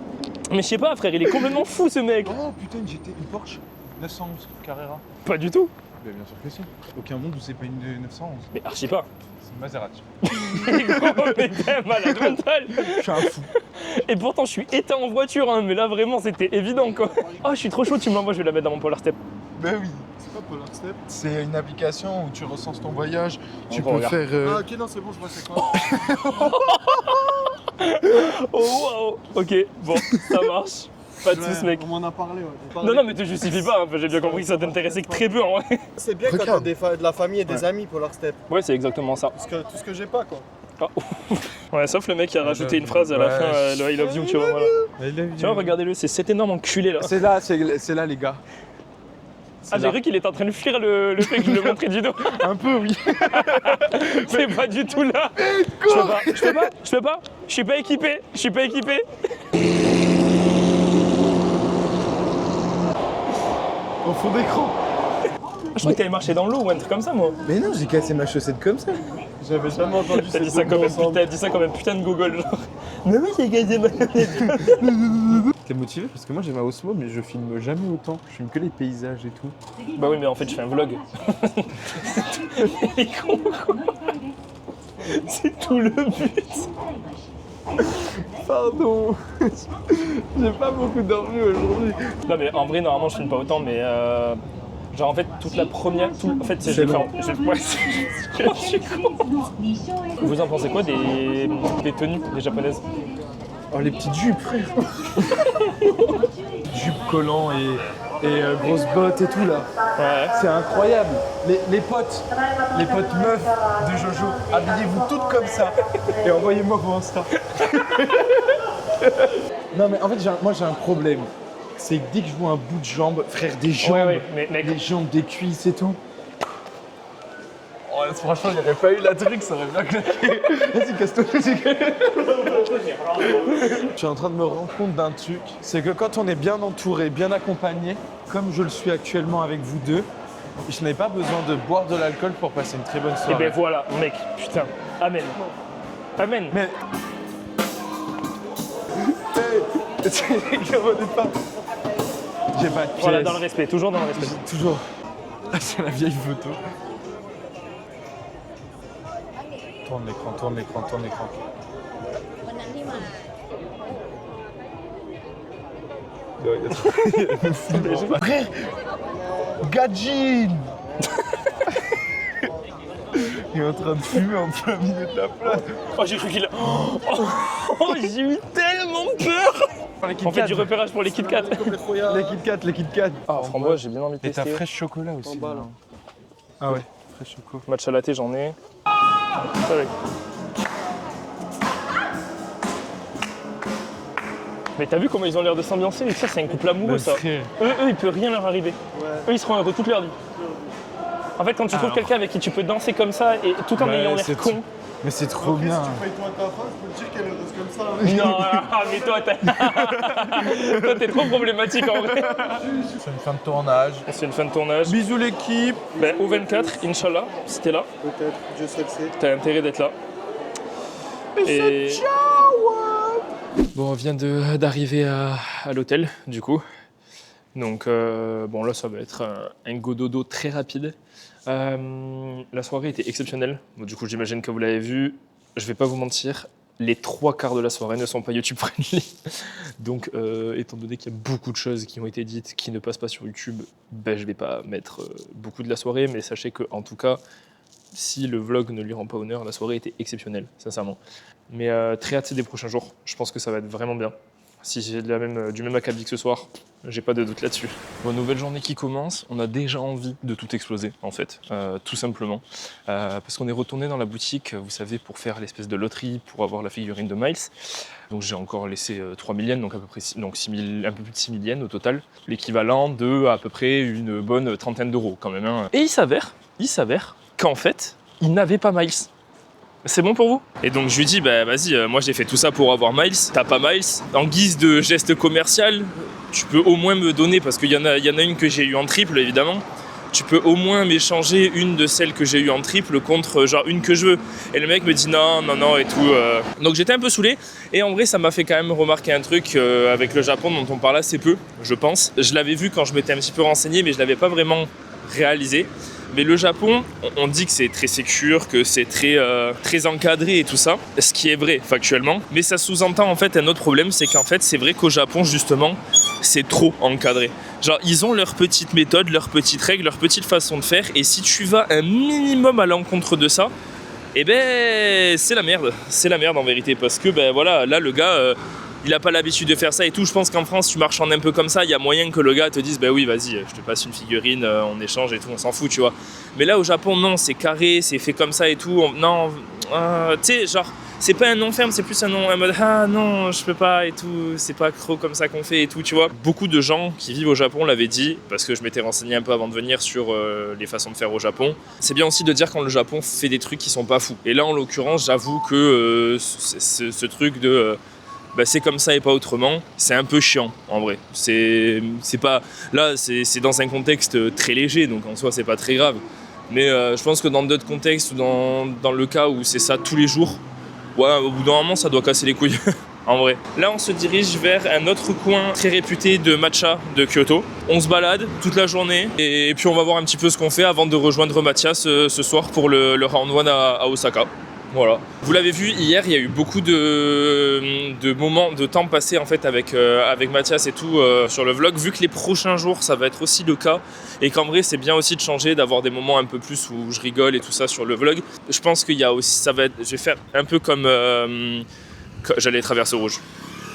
Mais je sais pas, frère, il est complètement fou ce mec. Oh putain, j'étais une Porsche 911 Carrera. Pas du tout. Bien sûr que si. Aucun monde où c'est pas une 911. Mais archi pas. C'est une Maserati. Mais t'es malade mental. Je suis un fou. Et pourtant, je suis éteint en voiture, hein, mais là vraiment, c'était évident quoi. Oh, je suis trop chaud, tu me l'envoies, je vais la mettre dans mon Polar Step. Ben oui. C'est quoi Polar Step? C'est une application où tu recenses ton voyage. Tu Bon, peux regarde. faire. Ah ok, non, c'est bon, je vois c'est quoi. Oh wow. Ok, bon, ça marche. Pas de soucis, mec. On m'en a parlé, ouais. Non, non, mais te justifie pas, hein, j'ai bien compris que ça t'intéressait que très peu en vrai. C'est bien quand t'as de la famille et des amis Polar Step. Ouais, c'est exactement ça. Parce que tout ce que j'ai pas, quoi. Ouais, sauf le mec qui a rajouté une phrase à la fin, le I love you, tu vois. Voilà. Tu vois, regardez-le, c'est cet énorme enculé là. C'est là, les gars. Ah, j'ai cru qu'il était en train de fuir le fait que je le montrais du dos. Un peu, oui. C'est pas du tout là. Je peux pas. Je suis pas équipé. Au fond d'écran. Je crois qu'elle marchait dans l'eau ou un truc comme ça, moi. Mais non, j'ai cassé ma chaussette comme ça. J'avais jamais entendu T'as ces dit ça deux comme ensemble. un putain de Google, genre. Mais oui, j'ai gazé ma T'es motivé? Parce que moi j'ai ma Osmo, mais je filme jamais autant. Je filme que les paysages et tout. Bah oui, mais en fait, je fais un vlog. Il est con, quoi. C'est tout le but. Pardon. J'ai pas beaucoup dormi aujourd'hui. Non, mais en vrai, normalement, je filme pas autant, mais genre, en fait, toute la première. En fait, c'est. C'est long. Ouais, je suis con. Vous en pensez quoi des tenues des japonaises? Oh, les petites jupes, frère. Jupes collants et grosses bottes et tout, là. Ouais. C'est incroyable. Les potes meufs de Jojo, habillez-vous toutes comme ça et envoyez-moi vos Insta. Non, mais en fait, moi, j'ai un problème. C'est que dès que je vois un bout de jambe, frère, des jambes, Ouais, mais mec, des jambes, des cuisses et tout. Oh, franchement, il n'y aurait pas eu la truc, ça aurait bien claqué. Vas-y, casse-toi. Je suis en train de me rendre compte d'un truc, c'est que quand on est bien entouré, bien accompagné, comme je le suis actuellement avec vous deux, je n'ai pas besoin de boire de l'alcool pour passer une très bonne et soirée. ben voilà, mec, putain, amen. Amen. Mais... pas. J'ai pas de pièce. Voilà, dans le respect, toujours dans le respect. Toujours. Ah, c'est la vieille photo. Tourne l'écran, tourne l'écran, tourne l'écran. Frère, Gadjin. Il est en train de fumer en plein milieu de la place. Oh, j'ai cru qu'il a... Oh, j'ai eu tellement peur. On fait du repérage pour les Kit Kat. Les Kit Kat. Ah, framboise, j'ai bien envie de Et t'as tester. fraîche chocolat aussi. bas, là. non Ah ouais, fraîche chocolat. Matcha latte, j'en ai. Ça, ouais. Mais t'as vu comment ils ont l'air de s'ambiancer? Ça, c'est un couple amoureux, ça. Frère. Eux, il peut rien leur arriver. Eux, ils seront heureux toute leur vie. En fait, quand tu trouves quelqu'un avec qui tu peux danser comme ça et tout en Ouais, ayant c'est l'air con. Mais c'est trop Après, bien. si tu payes toi ta femme, je peux te dire qu'elle est heureuse comme ça. Hein. Non, mais toi, t'es trop problématique en vrai. C'est une fin de tournage. C'est une fin de tournage. Bisous l'équipe. Ben, au 24, Inch'Allah, si t'es là, Peut-être, Dieu seul sait. t'as intérêt d'être là. Et bon, on vient d'arriver à l'hôtel, du coup. Donc, bon, là, ça va être un go-dodo très rapide. La soirée était exceptionnelle. Bon, du coup, j'imagine que vous l'avez vu. Je vais pas vous mentir, les 3/4 de la soirée ne sont pas YouTube friendly. Donc, étant donné qu'il y a beaucoup de choses qui ont été dites qui ne passent pas sur YouTube, ben, je vais pas mettre beaucoup de la soirée. Mais sachez que, en tout cas, si le vlog ne lui rend pas honneur, la soirée était exceptionnelle, sincèrement. Mais très hâte des prochains jours. Je pense que ça va être vraiment bien. Si j'ai du même acabit que ce soir, j'ai pas de doute là-dessus. Bon, nouvelle journée qui commence, on a déjà envie de tout exploser en fait, tout simplement. Parce qu'on est retourné dans la boutique, vous savez, pour faire l'espèce de loterie, pour avoir la figurine de Miles. Donc j'ai encore laissé 3 000 yens, donc à peu près donc 6 000, un peu plus de 6 000 yens au total. L'équivalent de à peu près une bonne trentaine d'euros quand même. Hein. Et il s'avère qu'en fait, il n'avait pas Miles. C'est bon pour vous? Et donc je lui dis, bah vas-y, moi j'ai fait tout ça pour avoir Miles, t'as pas Miles. En guise de geste commercial, tu peux au moins me donner, parce qu'il y en a une que j'ai eue en triple évidemment, tu peux au moins m'échanger une de celles que j'ai eues en triple contre genre une que je veux. Et le mec me dit non et tout. Donc j'étais un peu saoulé, et en vrai ça m'a fait quand même remarquer un truc avec le Japon dont on parle assez peu, je pense. Je l'avais vu quand je m'étais un petit peu renseigné, mais je l'avais pas vraiment réalisé. Mais le Japon, on dit que c'est très sécure, que c'est très encadré et tout ça, ce qui est vrai factuellement. Mais ça sous-entend en fait un autre problème, c'est qu'en fait c'est vrai qu'au Japon justement, c'est trop encadré. Genre ils ont leurs petites méthodes, leurs petites règles, leur petite façon de faire, et si tu vas un minimum à l'encontre de ça, eh ben c'est la merde en vérité, parce que ben voilà, là le gars... il a pas l'habitude de faire ça et tout. Je pense qu'en France, tu marchandes un peu comme ça, il y a moyen que le gars te dise bah oui, vas-y, je te passe une figurine, on échange et tout, on s'en fout, tu vois. Mais là au Japon, non, c'est carré, c'est fait comme ça et tout. Non, tu sais, genre, c'est pas un non ferme, c'est plus un non, un mode ah non, je peux pas et tout, c'est pas trop comme ça qu'on fait et tout, tu vois. Beaucoup de gens qui vivent au Japon l'avaient dit, parce que je m'étais renseigné un peu avant de venir sur les façons de faire au Japon. C'est bien aussi de dire quand le Japon fait des trucs qui sont pas fous. Et là, en l'occurrence, j'avoue que ce truc de bah c'est comme ça et pas autrement, c'est un peu chiant en vrai. C'est pas là, c'est dans un contexte très léger, donc en soi c'est pas très grave. Mais je pense que dans d'autres contextes, ou dans le cas où c'est ça tous les jours, ouais, au bout d'un moment ça doit casser les couilles. En vrai. Là on se dirige vers un autre coin très réputé de matcha de Kyoto. On se balade toute la journée et puis on va voir un petit peu ce qu'on fait avant de rejoindre Mathias ce soir pour le round 1 à Osaka. Voilà. Vous l'avez vu, hier, il y a eu beaucoup de moments, de temps passé en fait avec Mathias et tout sur le vlog. Vu que les prochains jours, ça va être aussi le cas et qu'en vrai, c'est bien aussi de changer, d'avoir des moments un peu plus où je rigole et tout ça sur le vlog. Je pense qu'il y a aussi, je vais faire un peu comme j'allais traverser rouge.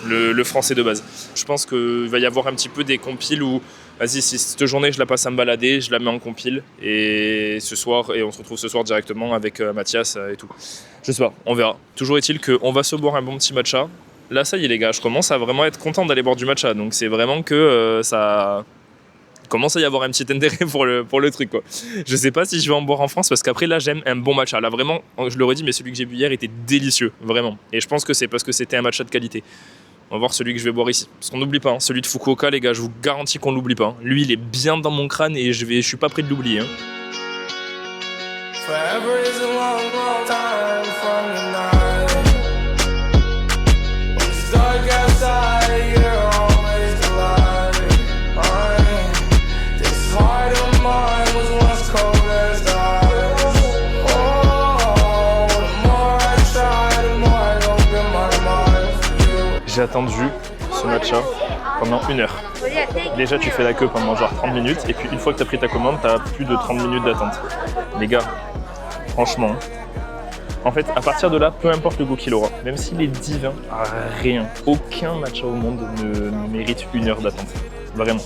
le français de base. Je pense qu'il va y avoir un petit peu des compiles où, vas-y, si cette journée je la passe à me balader, je la mets en compile, et on se retrouve ce soir directement avec Mathias et tout. Je sais pas, on verra. Toujours est-il qu'on va se boire un bon petit matcha. Là, ça y est les gars, je commence à vraiment être content d'aller boire du matcha, donc c'est vraiment que ça commence à y avoir un petit intérêt pour le truc quoi. Je sais pas si je vais en boire en France parce qu'après là j'aime un bon matcha. Là vraiment, je le redis, mais celui que j'ai bu hier était délicieux, vraiment. Et je pense que c'est parce que c'était un matcha de qualité. On va voir celui que je vais boire ici. Parce qu'on n'oublie pas, hein, celui de Fukuoka les gars, je vous garantis qu'on l'oublie pas. Hein. Lui il est bien dans mon crâne et je suis pas prêt de l'oublier. Hein. Forever is a long, long time from the night. When it's dark outside, you're always the light. This heart of mine was once cold as ice. Oh, the more I try, the more I open my mind for you. J'ai attendu ce matcha pendant 1 heure. Déjà tu fais la queue pendant genre 30 minutes et puis une fois que tu as pris ta commande, tu as plus de 30 minutes d'attente. Les gars, franchement, en fait, à partir de là, peu importe le goût qu'il aura, même s'il est divin, rien, aucun matcha au monde ne mérite 1 heure d'attente. Vraiment.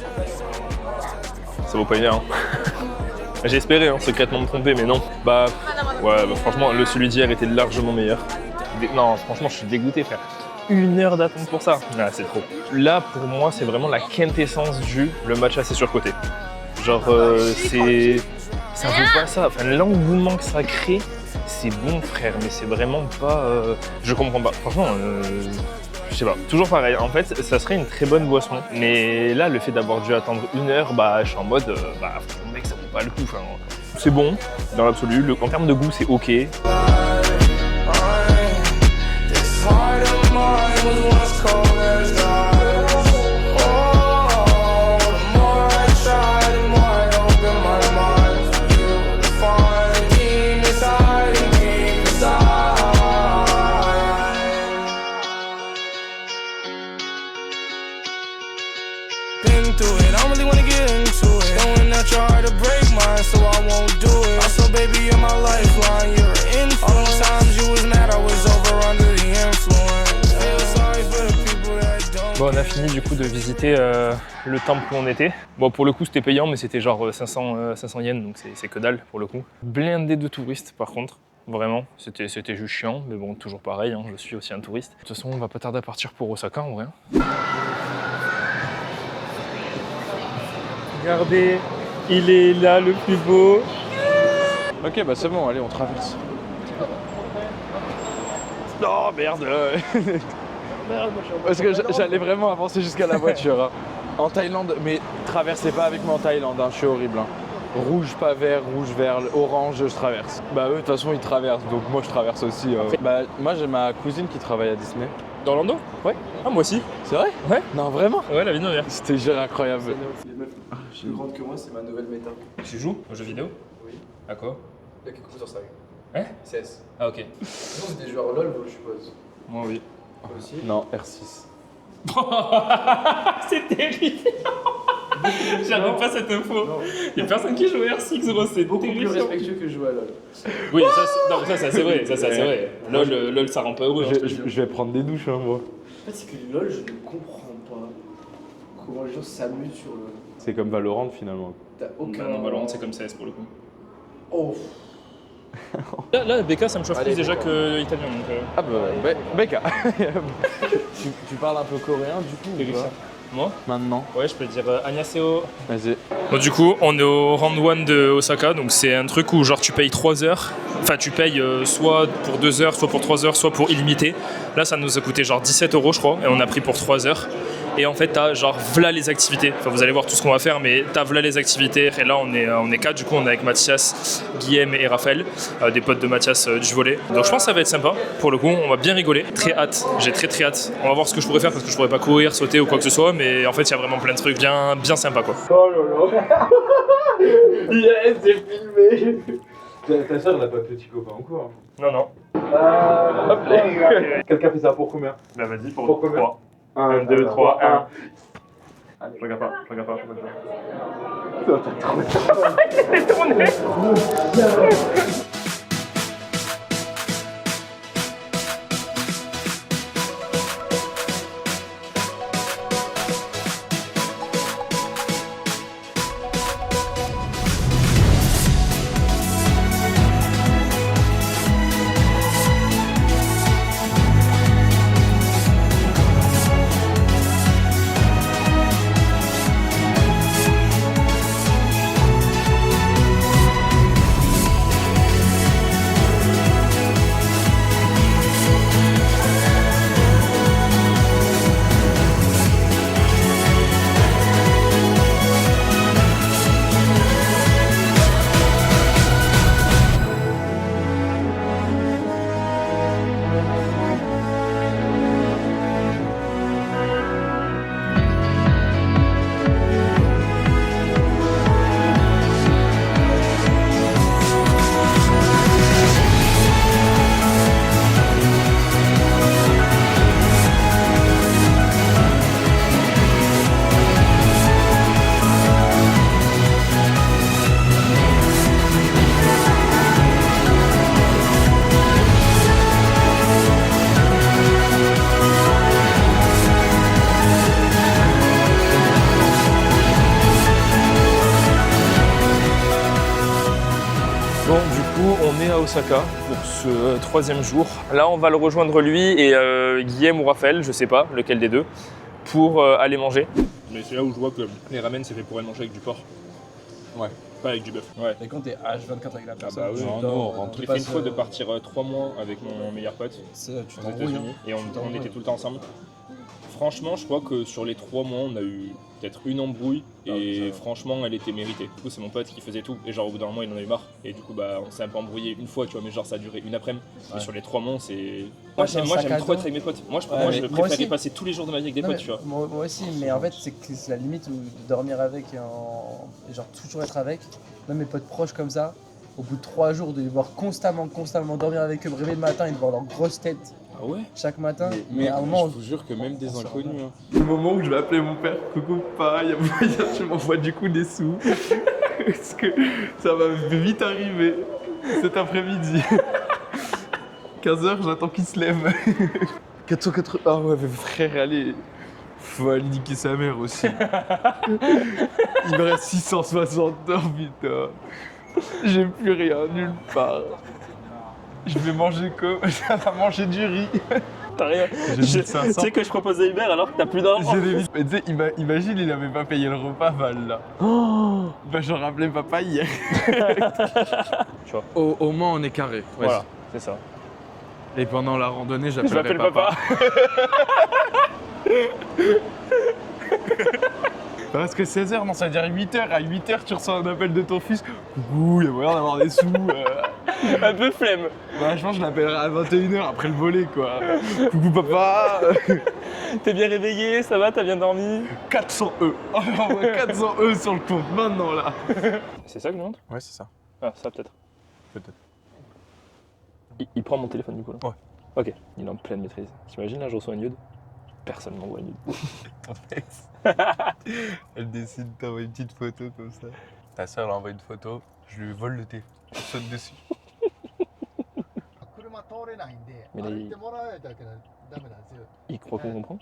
Ça vaut pas 1 heure. Hein. J'ai espéré secrètement me tromper, mais non. Franchement, celui d'hier était largement meilleur. Non, franchement, je suis dégoûté, frère. 1 heure d'attente pour ça. Ah, c'est trop. Là, pour moi, c'est vraiment la quintessence le matcha, c'est surcoté. Genre, ça vaut pas ça. Enfin, l'engouement que ça crée, c'est bon, frère, mais c'est vraiment pas. Je comprends pas. Franchement, je sais pas. Toujours pareil. En fait, ça serait une très bonne boisson, mais là, le fait d'avoir dû attendre 1 heure, je suis en mode, mec, ça vaut pas le coup. Enfin, c'est bon, dans l'absolu. En termes de goût, c'est ok. Bon, on a fini du coup de visiter le temple où on était. Bon, pour le coup c'était payant, mais c'était genre 500 yens, donc c'est que dalle pour le coup. Blindé de touristes par contre, vraiment, c'était juste chiant, mais bon, toujours pareil, je suis aussi un touriste. De toute façon, on va pas tarder à partir pour Osaka en vrai. Regardez, il est là le plus beau. Ok, c'est bon, allez, on traverse. Oh merde. Parce que j'allais vraiment avancer jusqu'à la voiture. Hein. En Thaïlande, mais traversez pas avec moi en Thaïlande, je suis horrible. Hein. Rouge, pas vert, rouge, vert, orange, je traverse. Eux, de toute façon, ils traversent, donc moi je traverse aussi. Moi j'ai ma cousine qui travaille à Disney. Dans Orlando? Ouais. Ah, moi aussi. C'est vrai? Ouais. Non, vraiment? Ouais, la vie de ma mère. C'était genre incroyable. Les meufs plus grandes que moi, c'est ma nouvelle méta. Tu joues aux jeux vidéo? Oui. À quoi? Il y a quelques coups sur ça. Hein? CS. Ah, ok. Sinon, c'est des joueurs LoL, je suppose. Moi, oui. Toi aussi? Non, R6. C'est terrifiant. J'avais pas cette info. Il y a personne qui joue R6, gros, c'est beaucoup plus terrifiant. respectueux que je joue à LoL. Oui, ça c'est vrai, ça c'est vrai. LoL, ça rend pas heureux. Je vais prendre des douches, moi. En fait, c'est que LoL, je ne comprends pas comment les gens s'amusent sur LoL. C'est comme Valorant finalement. T'as aucun. Non, Valorant, c'est comme CS pour le coup. Oh. Là, BK, ça me chauffe Allez, plus déjà BK. que italien. Donc, Ah Becca. tu parles un peu coréen du coup ou pas? Moi? Maintenant. Ouais, je peux dire Annyeonghaseyo. Vas-y. Bon, du coup, on est au round 1 de Osaka, donc c'est un truc où genre tu payes 3 heures. Enfin, tu payes soit pour 2 heures, soit pour 3 heures, soit pour illimité. Là, ça nous a coûté genre 17 €, je crois, et on a pris pour 3 heures. Et en fait, t'as genre v'là les activités. Enfin, vous allez voir tout ce qu'on va faire, mais t'as v'là les activités. Et là, on est 4, du coup, on est avec Mathias, Guillaume et Raphaël, des potes de Mathias du volley. Donc je pense que ça va être sympa. Pour le coup, on va bien rigoler. Très hâte. J'ai très hâte. On va voir ce que je pourrais faire parce que je pourrais pas courir, sauter ou quoi que ce soit. Mais en fait, il y a vraiment plein de trucs bien sympas, quoi. Oh là là. Yes, j'ai filmé. Ta soeur n'a pas de petit copain en cours. Non. Hop là. Quelqu'un fait ça pour combien? Bah vas-y, pour combien? 3. 1, 2, 3, 1. Allez, je regarde pas. Osaka pour ce 3e jour. Là, on va le rejoindre lui et Guillaume ou Raphaël, je sais pas lequel des deux, pour aller manger. Mais c'est là où je vois que les ramen, c'est fait pour être mangé avec du porc. Ouais. Pas avec du bœuf. Ouais. Mais quand t'es H24 avec la personne, bah oui. tu Non, dors, non, on rentre. J'ai fait une fois de partir 3 mois avec mon meilleur pote tu aux t'embrouilles. États-Unis et on était tout le temps ensemble. Franchement, je crois que sur les 3 mois, on a eu peut-être une embrouille et franchement, elle était méritée. Du coup, c'est mon pote qui faisait tout et genre au bout d'un moment, il en a eu marre et du coup, bah, on s'est un peu embrouillé une fois, tu vois, mais genre ça a duré une après-midi. Et sur les 3 mois, c'est. Moi, j'aime trop être avec mes potes. Moi, je mais moi préférais aussi. passer tous les jours de ma vie avec des Non, potes, mais tu vois. moi aussi, mais en fait, c'est la limite où de dormir avec et genre toujours être avec. Même mes potes proches comme ça, au bout de 3 jours, de les voir constamment dormir avec eux, me réveiller le matin et de voir leur grosse tête Ah ouais? chaque matin. Mais à un moment, je vous jure que même des inconnus. Hein. Le moment où je vais appeler mon père, coucou papa, il y a moyen, je m'envoie du coup des sous. Parce que ça va vite arriver cet après-midi. 15h, j'attends qu'il se lève. 480. Ah ouais, mais frère, allez. Faut aller niquer sa mère aussi. Il me reste 660 heures, putain. J'ai plus rien, nulle part. Je vais manger comme. Ça va manger du riz. T'as rien. J'ai 1500. Tu sais que je propose à Hubert alors que t'as plus d'argent. J'ai des vis- Mais tu sais, imagine, il avait pas payé le repas, Val, là. Bah, j'en rappelais papa hier. Tu vois. Au moins, on est carré. Voilà, c'est ça. Et pendant la randonnée, Je j'appellerai m'appelle papa. Parce que 16h, non, ça veut dire 8h. À 8h, tu reçois un appel de ton fils. Coucou, il y a moyen d'avoir des sous. Un peu flemme. Bah, je pense que je l'appellerai à 21h après le volet, quoi. Coucou, papa. T'es bien réveillé, ça va, t'as bien dormi? 400 E. On envoie 400 E sur le compte maintenant, là. C'est ça que je montre? Ouais, c'est ça. Ah, ça peut-être. Peut-être. Il prend mon téléphone du coup là? Ouais. Ok, il est en pleine maîtrise. T'imagines là, je reçois un nude? Personne m'envoie un nude. Elle décide d'envoyer une petite photo comme ça. Ta soeur, elle envoie une photo, je lui vole le thé. Je saute dessus. Mais là, il croit qu'on comprend?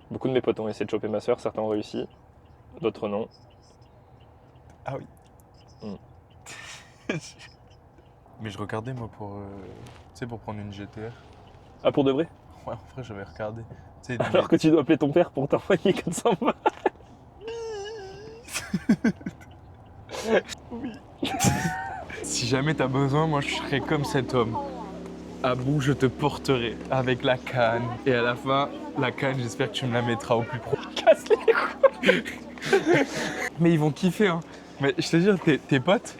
Beaucoup de mes potes ont essayé de choper ma soeur, certains ont réussi, d'autres non. Ah oui. Mais je regardais moi pour, tu sais, pour prendre une GTR. Ah, pour de vrai? Ouais, en vrai, j'avais regardé. Tu sais, Alors que tu dois appeler ton père pour t'envoyer 400 balles. si jamais t'as besoin, moi je serais comme cet homme. À bout, je te porterai avec la canne. Et à la fin, la canne, j'espère que tu me la mettras au plus profond. Casse les couilles. Mais ils vont kiffer, hein. Mais je te jure, tes potes,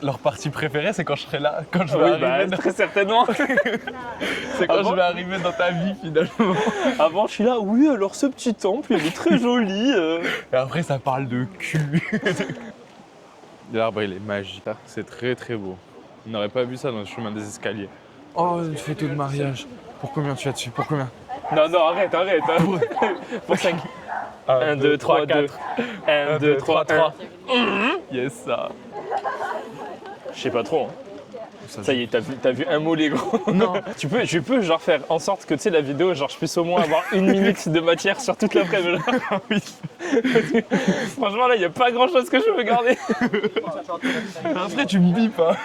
leur partie préférée, c'est quand je serai là, quand je vais arriver. Très certainement. C'est quand Ah bon je vais arriver dans ta vie finalement. Avant, je suis là, oui, alors ce petit temple, il est très joli. Et après, ça parle de cul. L'arbre, il est magique. C'est très très beau. On n'aurait pas vu ça dans le chemin des escaliers. Oh, une photo de mariage. Pour combien tu as dessus? Pour combien? Non, non, arrête. Hein. Pour 5. 1, 2, 3, 4. 1, 2, 3, 3. Yes, ça. Je sais pas trop. Hein. Ça y est, t'as vu un mot les gros. Non. Je peux genre faire en sorte que tu sais la vidéo, genre je puisse au moins avoir 1 minute de matière sur toute l'après-midi. Oui. Franchement là, il y a pas grand chose que je veux garder. Après, tu me bipes, hein.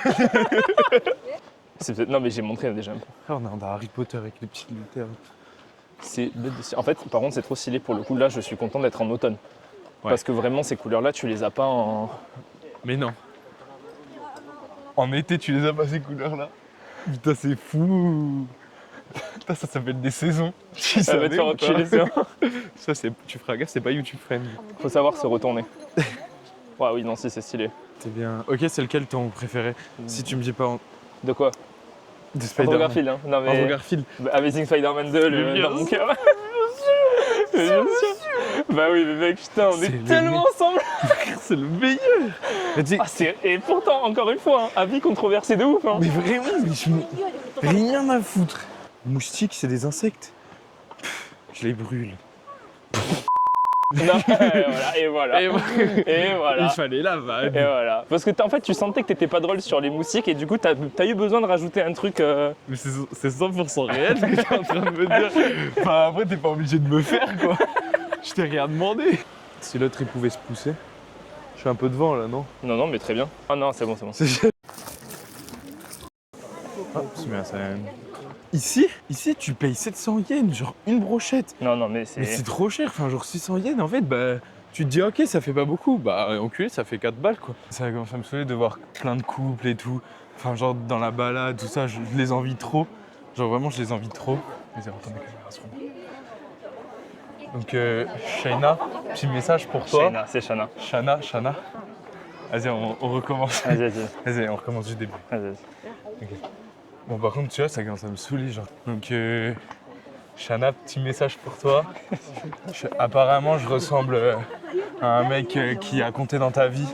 Non mais j'ai montré déjà un peu. On est dans Harry Potter avec les petites lutteurs. En fait, par contre, c'est trop stylé pour le coup. Là, je suis content d'être en automne. Ouais. Parce que vraiment, ces couleurs-là, tu les as pas en. Mais non. En été, tu les as pas ces couleurs-là. Putain, c'est fou. Putain, ça s'appelle des saisons. Ça va te faire enculer, c'est vrai. Ça, tu feras gaffe, c'est pas YouTube Friend. Faut savoir se retourner. Ouais, oui, non, si, c'est stylé. C'est bien. Ok, c'est lequel ton préféré? Si tu me dis pas De quoi? de Andrew Spider-Man. Garfield, hein. Non, mais... Andrew Garfield. Amazing Spider-Man 2, Mais dans bien mon cœur. Bien sûr. Bah oui, mais mec, putain, on C'est est le tellement ensemble. C'est le meilleur. Mais, tu sais- Et pourtant, encore une fois, hein, avis controversé de ouf. Hein. mais vraiment, rien à foutre. Moustiques, c'est des insectes. Je les brûle. Non, et voilà. Et voilà. Il fallait la vanne. Et voilà. Parce que en fait, tu sentais que t'étais pas drôle sur les moustiques et du coup, t'as eu besoin de rajouter un truc. Mais c'est 100% réel ce que t'es en train de me dire. Enfin, après, t'es pas obligé de me faire, quoi. Je t'ai rien demandé. Si l'autre, il pouvait se pousser. Je suis un peu devant, là, non? Non, non, mais très bien. Ah non, c'est bon, c'est bon. C'est C'est bien ça. Ici, tu payes 700 yens, genre une brochette. Non, mais Mais c'est trop cher, enfin genre 600 yens en fait, bah tu te dis ok ça fait pas beaucoup, bah enculé ça fait 4 balles quoi. Ça commence à me saouler de voir plein de couples et tout, enfin genre dans la balade, tout ça, je les envie trop. Genre vraiment je les envie trop. Vas-y retourne la caméra sur moi. Donc Shaina, petit message pour toi. Shaina, c'est Shana. Shana. Vas-y on recommence. Vas-y. Vas-y on recommence du début. Vas-y. Ok. Bon par contre tu vois ça commence à me saouler genre. Donc Shana, petit message pour toi. Apparemment je ressemble à un mec qui a compté dans ta vie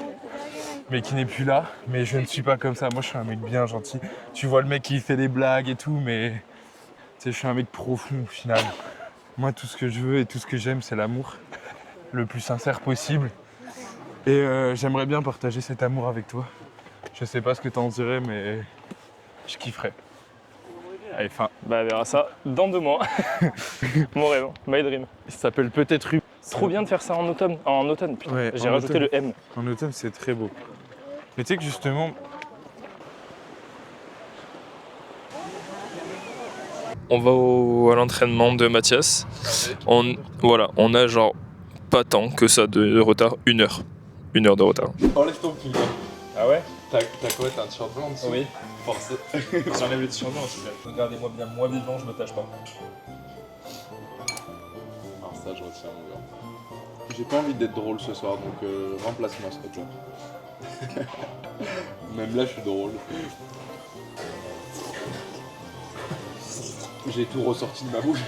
mais qui n'est plus là. Mais je ne suis pas comme ça, moi je suis un mec bien gentil. Tu vois le mec qui fait des blagues et tout mais tu sais je suis un mec profond au final. Moi tout ce que je veux et tout ce que j'aime c'est l'amour le plus sincère possible. Et j'aimerais bien partager cet amour avec toi. Je sais pas ce que t'en dirais mais je kifferais. Allez, fin. Bah, on verra ça dans 2 mois. Mon rêve, my dream. Il s'appelle peut-être Rue. Trop bien de faire ça en automne, putain. Ouais, J'ai en rajouté automne. le M. En automne, c'est très beau. Mais tu sais que justement, On va à l'entraînement de Mathias. On a genre pas tant que ça de retard, 1 heure. 1 heure de retard. Enlève ton pull. Ah ouais? T'as quoi? T'as un t-shirt blanc en dessous? Oui. Forcé. J'enlève le t-shirt blanc aussi. Regardez-moi bien, moi vivant, je me tâche pas. Alors ça, je retiens mon gars. J'ai pas envie d'être drôle ce soir, donc remplace-moi s'il te plaît. Même là, je suis drôle. J'ai tout ressorti de ma bouche.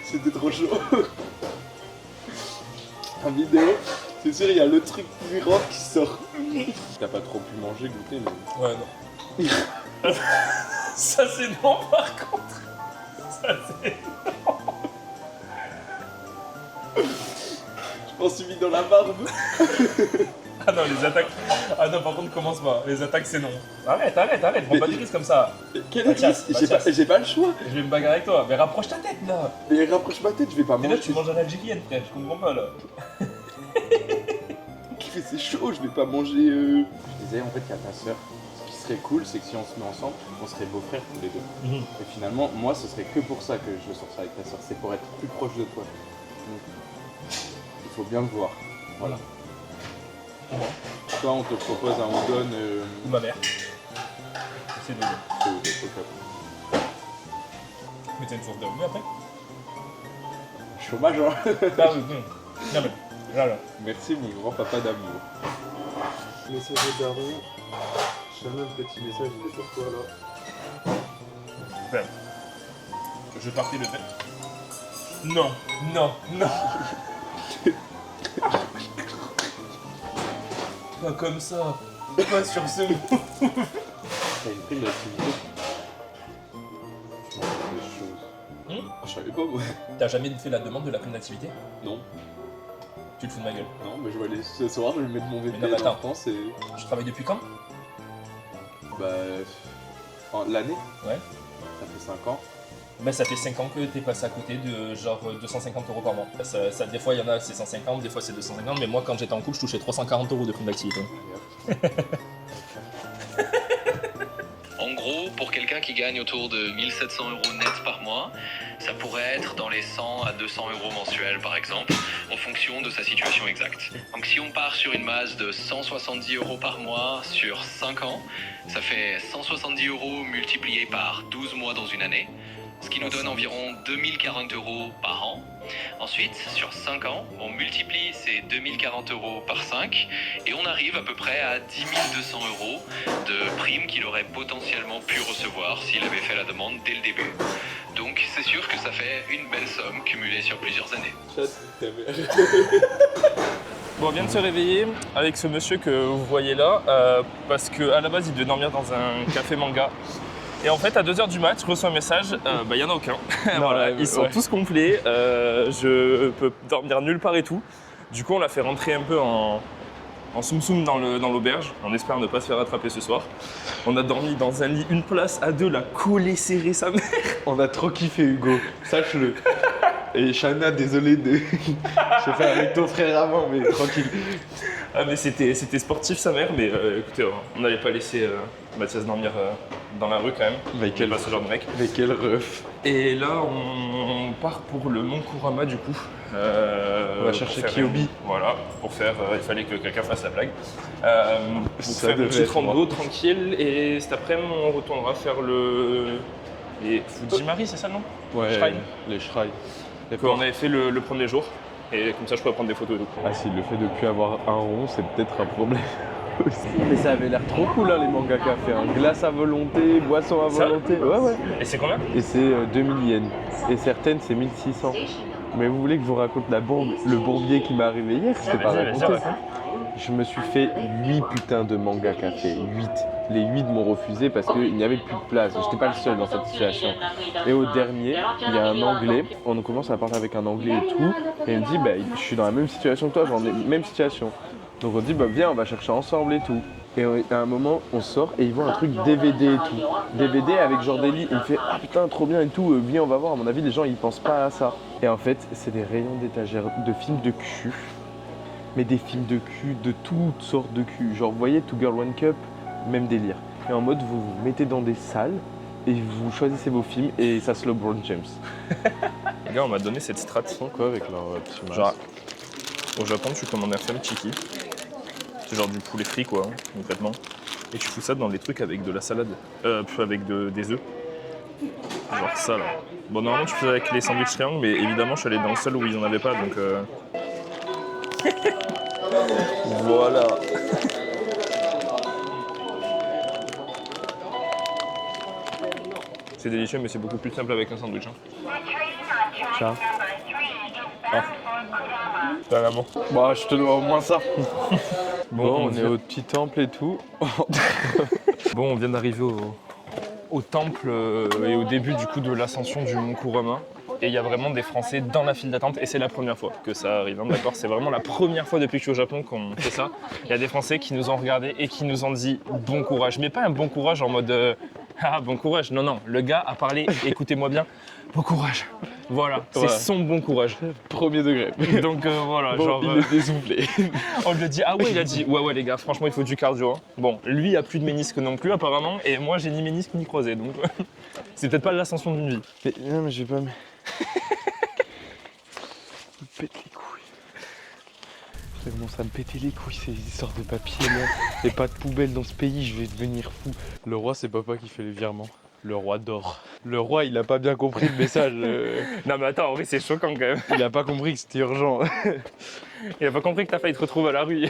C'était trop chaud. En vidéo, c'est sûr, il y a le truc miroir qui sort. T'as pas trop pu manger, goûter, mais... Ouais, non. Ça, c'est non, par contre. Ça, c'est. Je m'en suis mis dans la barbe. Ah non, les attaques. Ah non, par contre, commence pas. Les attaques, c'est non. Arrête, prends pas de risques comme ça. Quel Mathias, risque? J'ai pas le choix. Je vais me bagarrer avec toi. Mais rapproche ta tête là. Mais rapproche ma tête, je vais pas Mais manger. là, tu manges à l'algérienne, frère. Je comprends pas là. C'est chaud, je vais pas manger. Je disais en fait qu'il y a ta sœur. Ce qui serait cool, c'est que si on se met ensemble, on serait beaux-frères tous les deux. Et finalement, moi, ce serait que pour ça que je sortirais avec ta sœur. C'est pour être plus proche de toi. Donc, il faut bien le voir. Voilà. Toi, on te propose un udon. Ou ma mère. C'est de Mais t'as une source de revenus après? Chômage, hein. Ah oui, non mais. Là. Merci, mon grand papa d'amour. Message de Daron. Shannon, petit message, il est pour toi là. Ben, je partais le fait. Non. Pas comme ça. Pas sur ce mot. T'as une prime d'activité. Je des choses. Je savais pas, moi. T'as jamais fait la demande de la prime d'activité? Non. Tu te fous de ma gueule. Non, mais je vais aller ce soir, je vais mettre mon VP Mais non, mais en attends. France et. Je travaille depuis quand? Bah. L'année? Ouais. Ça fait 5 ans. Ben ça fait 5 ans que t'es passé à côté de genre 250 € par mois. Ça, des fois il y en a c'est 150, des fois c'est 250, mais moi quand j'étais en couple je touchais 340 € de prime d'activité. En gros, pour quelqu'un qui gagne autour de 1700 € net par mois, ça pourrait être dans les 100 à 200 € mensuels par exemple, en fonction de sa situation exacte. Donc si on part sur une masse de 170 € par mois sur 5 ans, ça fait 170 € multiplié par 12 mois dans une année, ce qui nous donne environ 2040 € par an. Ensuite, sur 5 ans, on multiplie ces 2040 € par 5 et on arrive à peu près à 10 200 € de primes qu'il aurait potentiellement pu recevoir s'il avait fait la demande dès le début. Donc c'est sûr que ça fait une belle somme cumulée sur plusieurs années. Bon, on vient de se réveiller avec ce monsieur que vous voyez là, parce qu'à la base il devait dormir dans un café manga. Et en fait, à 2h du mat, je reçois un message, il n'y en a aucun. Voilà, ils sont tous complets, je peux dormir nulle part et tout. Du coup, on l'a fait rentrer un peu en soum-soum dans l'auberge, en espérant ne pas se faire attraper ce soir. On a dormi dans un lit, une place à deux, la collée serrée sa mère. on a trop kiffé Hugo, sache-le. Et Shana, désolé de. J'ai fait avec ton frère avant, mais tranquille. Ah mais c'était sportif sa mère, mais écoutez, on n'allait pas laisser Mathias dormir dans la rue quand même. Mais Il est pas ce genre de mec. Mais quel ref. Et là on part pour le Mont Kurama du coup. On va chercher Kyobi. Voilà, pour faire, il fallait que quelqu'un fasse la blague. Pour Ça faire une devait petite être rando tranquille et cet après-midi on retournera faire les Fujimari, c'est ça non? Ouais, Shrine. les shrines. On avait fait le premier jour. Et comme ça, je peux prendre des photos et tout. Ah, si le fait de ne plus avoir un rond, c'est peut-être un problème aussi. Mais ça avait l'air trop cool, hein, les mangas café. Hein. Glace à volonté, boisson à Ça volonté. Ouais. Et c'est combien? Et c'est 2000 yens. Et certaines, c'est 1600. Mais vous voulez que je vous raconte le bourbier qui m'est arrivé hier? Je t'ai pas Vas-y, raconté. raconte. Je me suis fait 8 putains de manga café. 8. Les 8 m'ont refusé parce qu'il n'y avait plus de place. J'étais pas le seul dans cette situation. Et au dernier, il y a un Anglais. On commence à parler avec un Anglais et tout. Et il me dit, bah, je suis dans la même situation que toi, j'en ai même situation. Donc on dit, bah viens, on va chercher ensemble et tout. Et à un moment, on sort et ils voient un truc DVD et tout. DVD avec genre des lits. Il me fait, ah putain, trop bien et tout. Viens, on va voir. À mon avis, les gens, ils pensent pas à ça. Et en fait, c'est des rayons d'étagères de films de cul. Mais des films de cul, de toutes sortes de cul. Genre, vous voyez, Two Girl One Cup, même délire. Et en mode, vous vous mettez dans des salles et vous choisissez vos films et ça se LeBron James. Les gars, on m'a donné cette strat. Ils font quoi avec leur petit masque? Genre, au Japon, tu commandes un femme chiki. C'est genre du poulet frit, quoi, hein, concrètement. Et tu fous ça dans les trucs avec de la salade. Avec des œufs. Genre ça, là. Bon, normalement, tu fais avec les sandwichs triangles, mais évidemment, je suis allé dans le seul où ils en avaient pas, donc... Voilà. C'est délicieux, mais c'est beaucoup plus simple avec un sandwich. Hein. Ça. Carrément. Bah, je te dois au moins ça. Bon, on est au petit temple et tout. Bon, on vient d'arriver au temple et au début du coup de l'ascension du Mont Kurama. Et il y a vraiment des Français dans la file d'attente et c'est la première fois que ça arrive, hein, d'accord? C'est vraiment la première fois depuis que je suis au Japon qu'on fait ça. Il y a des Français qui nous ont regardés et qui nous ont dit bon courage. Mais pas un bon courage en mode ah bon courage. Non, non, le gars a parlé, écoutez-moi bien, bon courage. Voilà, c'est son bon courage. Premier degré. Donc voilà, Bon, genre... il est désoufflé. On lui a dit, ah ouais, il a dit, ouais les gars, franchement il faut du cardio. Hein. Bon, lui a plus de ménisque non plus apparemment, et moi j'ai ni ménisque ni croisé, donc c'est peut-être pas l'ascension d'une vie. Mais non, mais je vais pas me... Il me pète les couilles. Ça commence à me péter les couilles ces histoires de papier là. Et pas de poubelle dans ce pays, je vais devenir fou. Le roi, c'est papa qui fait les virements. Le roi dort. Le roi, il a pas bien compris le message. Non mais attends, en vrai c'est choquant quand même. Il a pas compris que c'était urgent. Il a pas compris que t'as failli te retrouver à la rue.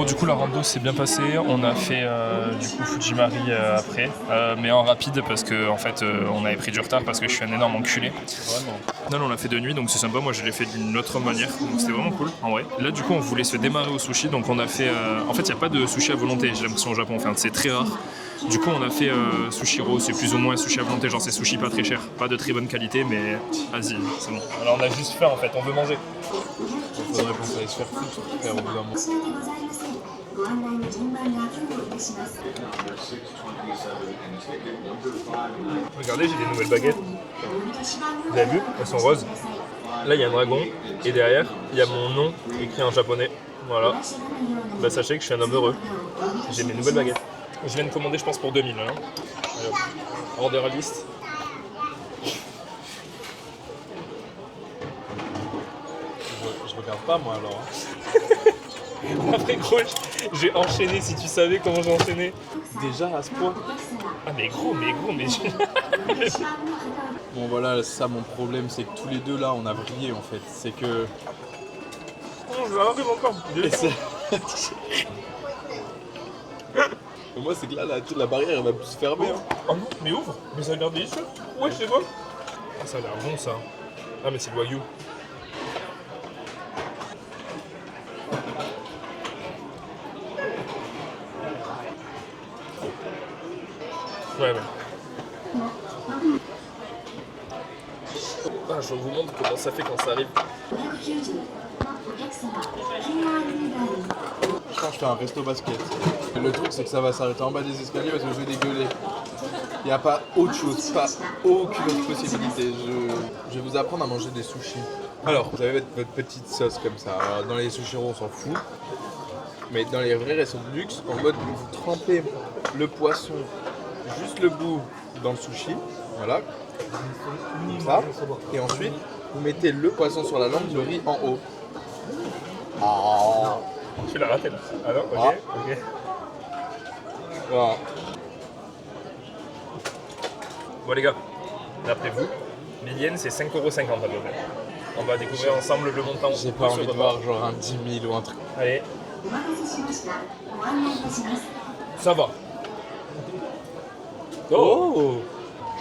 Du coup la rando s'est bien passée, on a fait du coup Fujimari après, mais en rapide parce que en fait on avait pris du retard parce que je suis un énorme enculé. Vraiment. Non, on l'a fait de nuit donc c'est sympa, moi je l'ai fait d'une autre manière, donc c'était vraiment cool en vrai. Là du coup on voulait se démarrer au sushi, donc on a fait, en fait il n'y a pas de sushi à volonté, j'ai l'impression au Japon, enfin c'est très rare. Du coup on a fait Sushiro, c'est plus ou moins sushi à volonté, genre c'est sushi pas très cher, pas de très bonne qualité mais vas-y, c'est bon. Alors on a juste faim en fait, on veut manger. Il faudrait qu'on s'aille se faire foutre, frère, au bout d'un moment. Regardez, j'ai des nouvelles baguettes. Vous avez vu? Elles sont roses. Là, il y a un dragon. Et derrière, il y a mon nom écrit en japonais. Voilà. Bah, sachez que je suis un homme heureux. J'ai mes nouvelles baguettes. Je viens de commander, je pense, pour 2000. Hein. Allez, hop. Order list. Je regarde pas moi alors. Après, gros, j'ai enchaîné. Si tu savais comment j'ai enchaîné. Déjà à ce point. Ah, mais gros. Bon voilà, ça mon problème, c'est que tous les deux là on a brillé en fait. C'est que... Oh, je vais arriver encore. Et c'est... Moi, c'est que là, la barrière, elle va plus se fermer. Hein. Oh non, mais ouvre. Mais ça a l'air délicieux. Ouais, c'est bon. Ah, ça a l'air bon, ça. Ah, mais c'est le wagyu. Ouais. Ah, je vous montre comment ça fait quand ça arrive. Quand je fais un resto basket, le truc c'est que ça va s'arrêter en bas des escaliers parce que je vais dégueuler. Il n'y a pas autre chose, pas aucune autre possibilité. Je vais vous apprendre à manger des sushis. Alors, vous avez votre petite sauce comme ça. Alors, dans les sushis on s'en fout. Mais dans les vrais restos de luxe, en mode vous trempez le poisson, juste le bout dans le sushi, voilà, comme ça. Et ensuite, vous mettez le poisson sur la langue, le riz en haut. Ah. Tu l'as raté là. Ah non, ok, ok. Voilà. Bon les gars, d'après vous, Millienne c'est 5,50€ à peu près. On va découvrir ensemble le montant. J'ai pas de ce envie de repas. voir genre un 10 000 ou un truc. Allez. Ça va. Oh,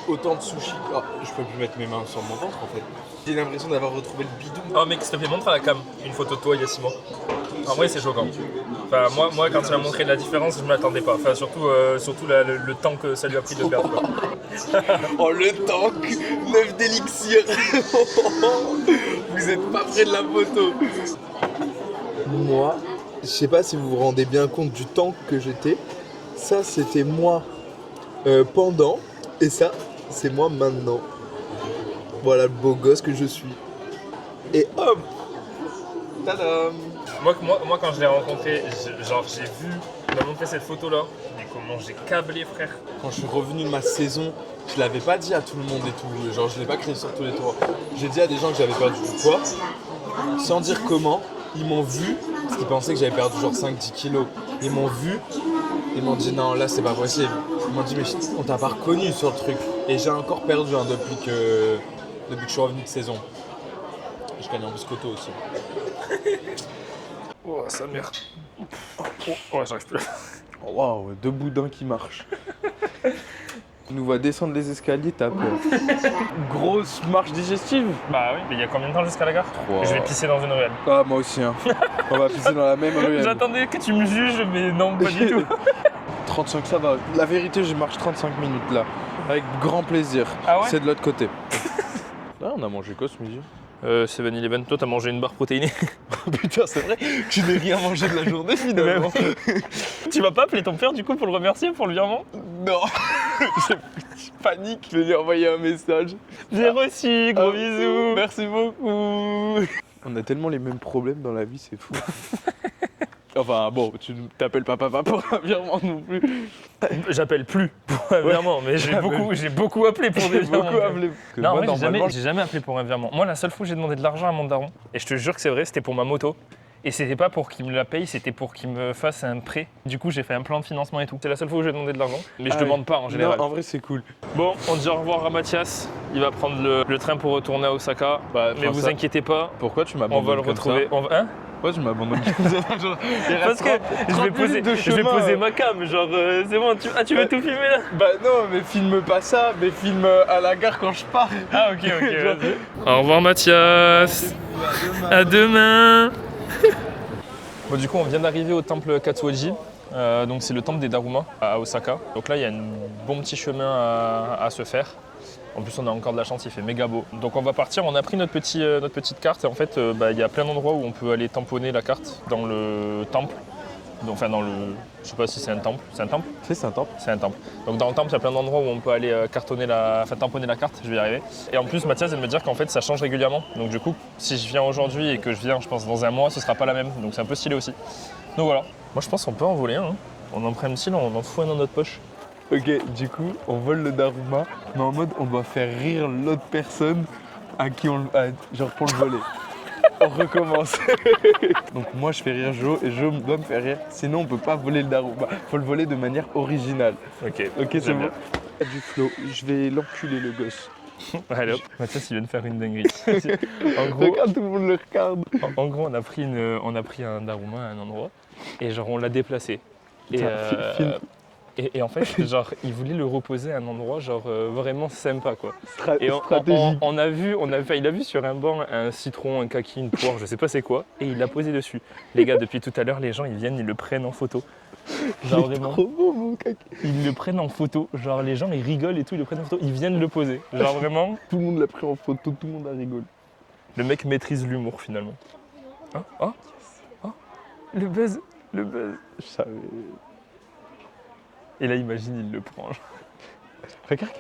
autant de sushis. Oh, je peux plus mettre mes mains sur mon ventre en fait. J'ai l'impression d'avoir retrouvé le bidon. Oh mec, s'il te plaît, montre à la cam une photo de toi il y a 6 mois. En vrai, c'est choquant. Enfin, moi quand tu m'as montré la différence, je ne m'attendais pas. Enfin, surtout le temps que ça lui a pris de perdre. Quoi. Oh le tank, 9 d'élixir. Vous êtes pas près de la photo. Moi, je sais pas si vous vous rendez bien compte du tank que j'étais. Ça c'était moi pendant et ça c'est moi maintenant. Voilà le beau gosse que je suis. Et hop, tadam. Moi, quand je l'ai rencontré, j'ai vu, il m'a montré cette photo-là, mais comment j'ai câblé, frère. Quand je suis revenu de ma saison, je l'avais pas dit à tout le monde et tout. Genre, je l'ai pas créé sur tous les toits. J'ai dit à des gens que j'avais perdu du poids, sans dire comment. Ils m'ont vu, parce qu'ils pensaient que j'avais perdu genre 5-10 kilos. Ils m'ont vu, ils m'ont dit non, là c'est pas possible. Ils m'ont dit, mais on t'a pas reconnu sur le truc. Et j'ai encore perdu hein, depuis que je suis revenu de saison. Je gagne en biscotto aussi. Oh, sa mère. Oh, j'arrive plus. Oh, waouh, deux boudins qui marchent. Tu nous vois descendre les escaliers, t'as peur. Grosse marche digestive. Bah oui, mais il y a combien de temps jusqu'à la gare? Wow. Je vais pisser dans une ruelle. Ah, moi aussi, hein. On va pisser dans la même ruelle. J'attendais que tu me juges, mais non, pas du tout. 35, ça va. La vérité, je marche 35 minutes là. Avec grand plaisir. Ah ouais? C'est de l'autre côté. Là, on a mangé quoi ce midi? 7-Eleven, toi t'as mangé une barre protéinée. Putain, c'est vrai, tu n'es rien mangé de la journée finalement. Tu vas pas appeler ton père du coup pour le remercier pour le virement? Non, je panique, je vais lui envoyer un message. J'ai reçu, gros bisous. Merci beaucoup. On a tellement les mêmes problèmes dans la vie, c'est fou. Enfin bon, tu t'appelles pas papa pour un virement non plus. J'appelle plus pour un virement, mais j'ai beaucoup appelé pour des virements. Beaucoup appelé. Non, Moi, moi, normalement, j'ai jamais appelé pour un virement. Moi, la seule fois où j'ai demandé de l'argent à mon daron, et je te jure que c'est vrai, c'était pour ma moto. Et c'était pas pour qu'il me la paye, c'était pour qu'il me fasse un prêt. Du coup, j'ai fait un plan de financement et tout. C'est la seule fois où j'ai demandé de l'argent, mais je demande pas en général. Non, en vrai, c'est cool. Bon, on dit au revoir à Mathias. Il va prendre le train pour retourner à Osaka. Bah, mais vous inquiétez pas, Pourquoi tu on m'abandonnes va le comme retrouver. ça Hein? Pourquoi tu m'abandonnes comme ça Genre, il Parce reste que 30 je vais poser ma cam, genre c'est bon, tu veux tout filmer là? Bah non, mais filme pas ça, mais filme à la gare quand je pars. Ah ok, vas-y. Au revoir Mathias. À demain. Bon, du coup, on vient d'arriver au temple Katsuoji. Donc c'est le temple des Daruma à Osaka. Donc là, il y a un bon petit chemin à se faire. En plus, on a encore de la chance, il fait méga beau. Donc on va partir, on a pris notre petite carte et en fait, il y a plein d'endroits où on peut aller tamponner la carte dans le temple. Donc, enfin, je sais pas si c'est un temple. C'est un temple? C'est un temple. C'est un temple. Donc dans le temple, il y a plein d'endroits où on peut aller tamponner la carte, je vais y arriver. Et en plus, Mathias vient de me dire qu'en fait, ça change régulièrement. Donc du coup, si je viens aujourd'hui et que je viens, je pense, dans un mois, ce sera pas la même. Donc c'est un peu stylé aussi. Donc voilà. Moi, je pense qu'on peut en voler un. Hein. On en prend un petit, là, on en fout un dans notre poche. Ok, du coup, on vole le Daruma, mais en mode on doit faire rire l'autre personne à qui on genre pour le voler. On recommence. Donc moi je fais rire Jo et Jo doit me faire rire, sinon on peut pas voler le Daruma. Faut le voler de manière originale. Ok, c'est bon. Du flow, je vais l'enculer le gosse. Allez hop, Mathias il vient de faire une dinguerie. En gros, Regarde, tout le monde le regarde. En gros, on a pris un Daruma à un endroit et genre on l'a déplacé. Et Film. Et en fait, genre, il voulait le reposer à un endroit genre vraiment sympa quoi. Et Stratégique. on a vu, il a vu sur un banc un citron, un kaki, une poire, je sais pas c'est quoi, et il l'a posé dessus. Les gars, depuis tout à l'heure, les gens ils viennent, ils le prennent en photo. Genre vraiment. Trop beau mon kaki. Ils le prennent en photo. Genre les gens ils rigolent et tout, ils le prennent en photo. Ils viennent le poser. Genre vraiment. Tout le monde l'a pris en photo, tout le monde a rigolé. Le mec maîtrise l'humour finalement. Hein oh, oh, le buzz, le buzz. Je savais. Et là imagine il le prend. Regarde.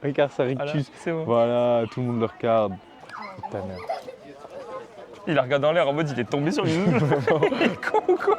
Regarde ça Voilà, rictus. c'est bon. Voilà, tout le monde le regarde. Putain, merde. Il la regarde en l'air en mode il est tombé sur une. Il est con ou quoi?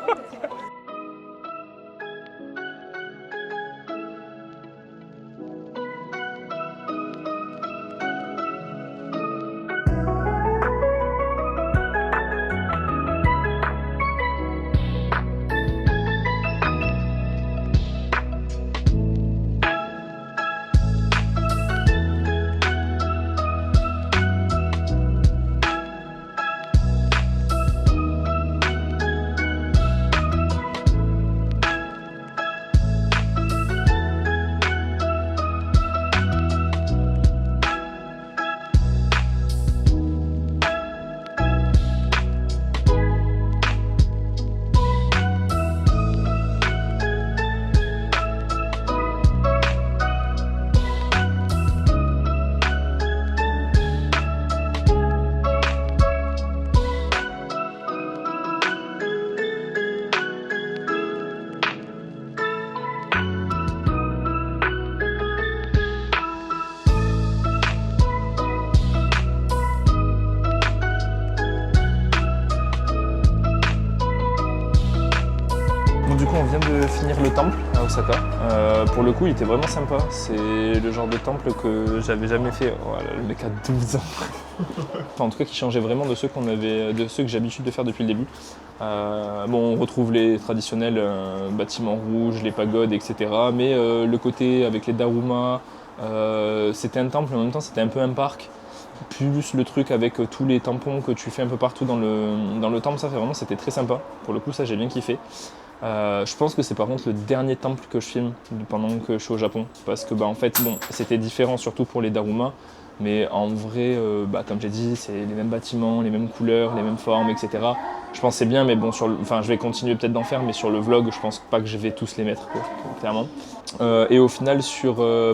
Du coup, on vient de finir le temple à Osaka. Pour le coup, il était vraiment sympa. C'est le genre de temple que j'avais jamais fait. Voilà, le mec a 12 ans. Enfin, en tout cas, qui changeait vraiment de ceux que j'ai l'habitude de faire depuis le début. Bon, on retrouve les traditionnels bâtiments rouges, les pagodes, etc. Mais le côté avec les darumas, c'était un temple, mais en même temps, c'était un peu un parc. Plus le truc avec tous les tampons que tu fais un peu partout dans le temple, ça fait vraiment, c'était très sympa. Pour le coup, ça, j'ai bien kiffé. Je pense que c'est par contre le dernier temple que je filme pendant que je suis au Japon, parce que en fait bon, c'était différent surtout pour les darumas, mais en vrai comme j'ai dit c'est les mêmes bâtiments, les mêmes couleurs, les mêmes formes, etc. Je pense que c'est bien, mais bon je vais continuer peut-être d'en faire, mais sur le vlog je pense pas que je vais tous les mettre quoi, clairement. Et au final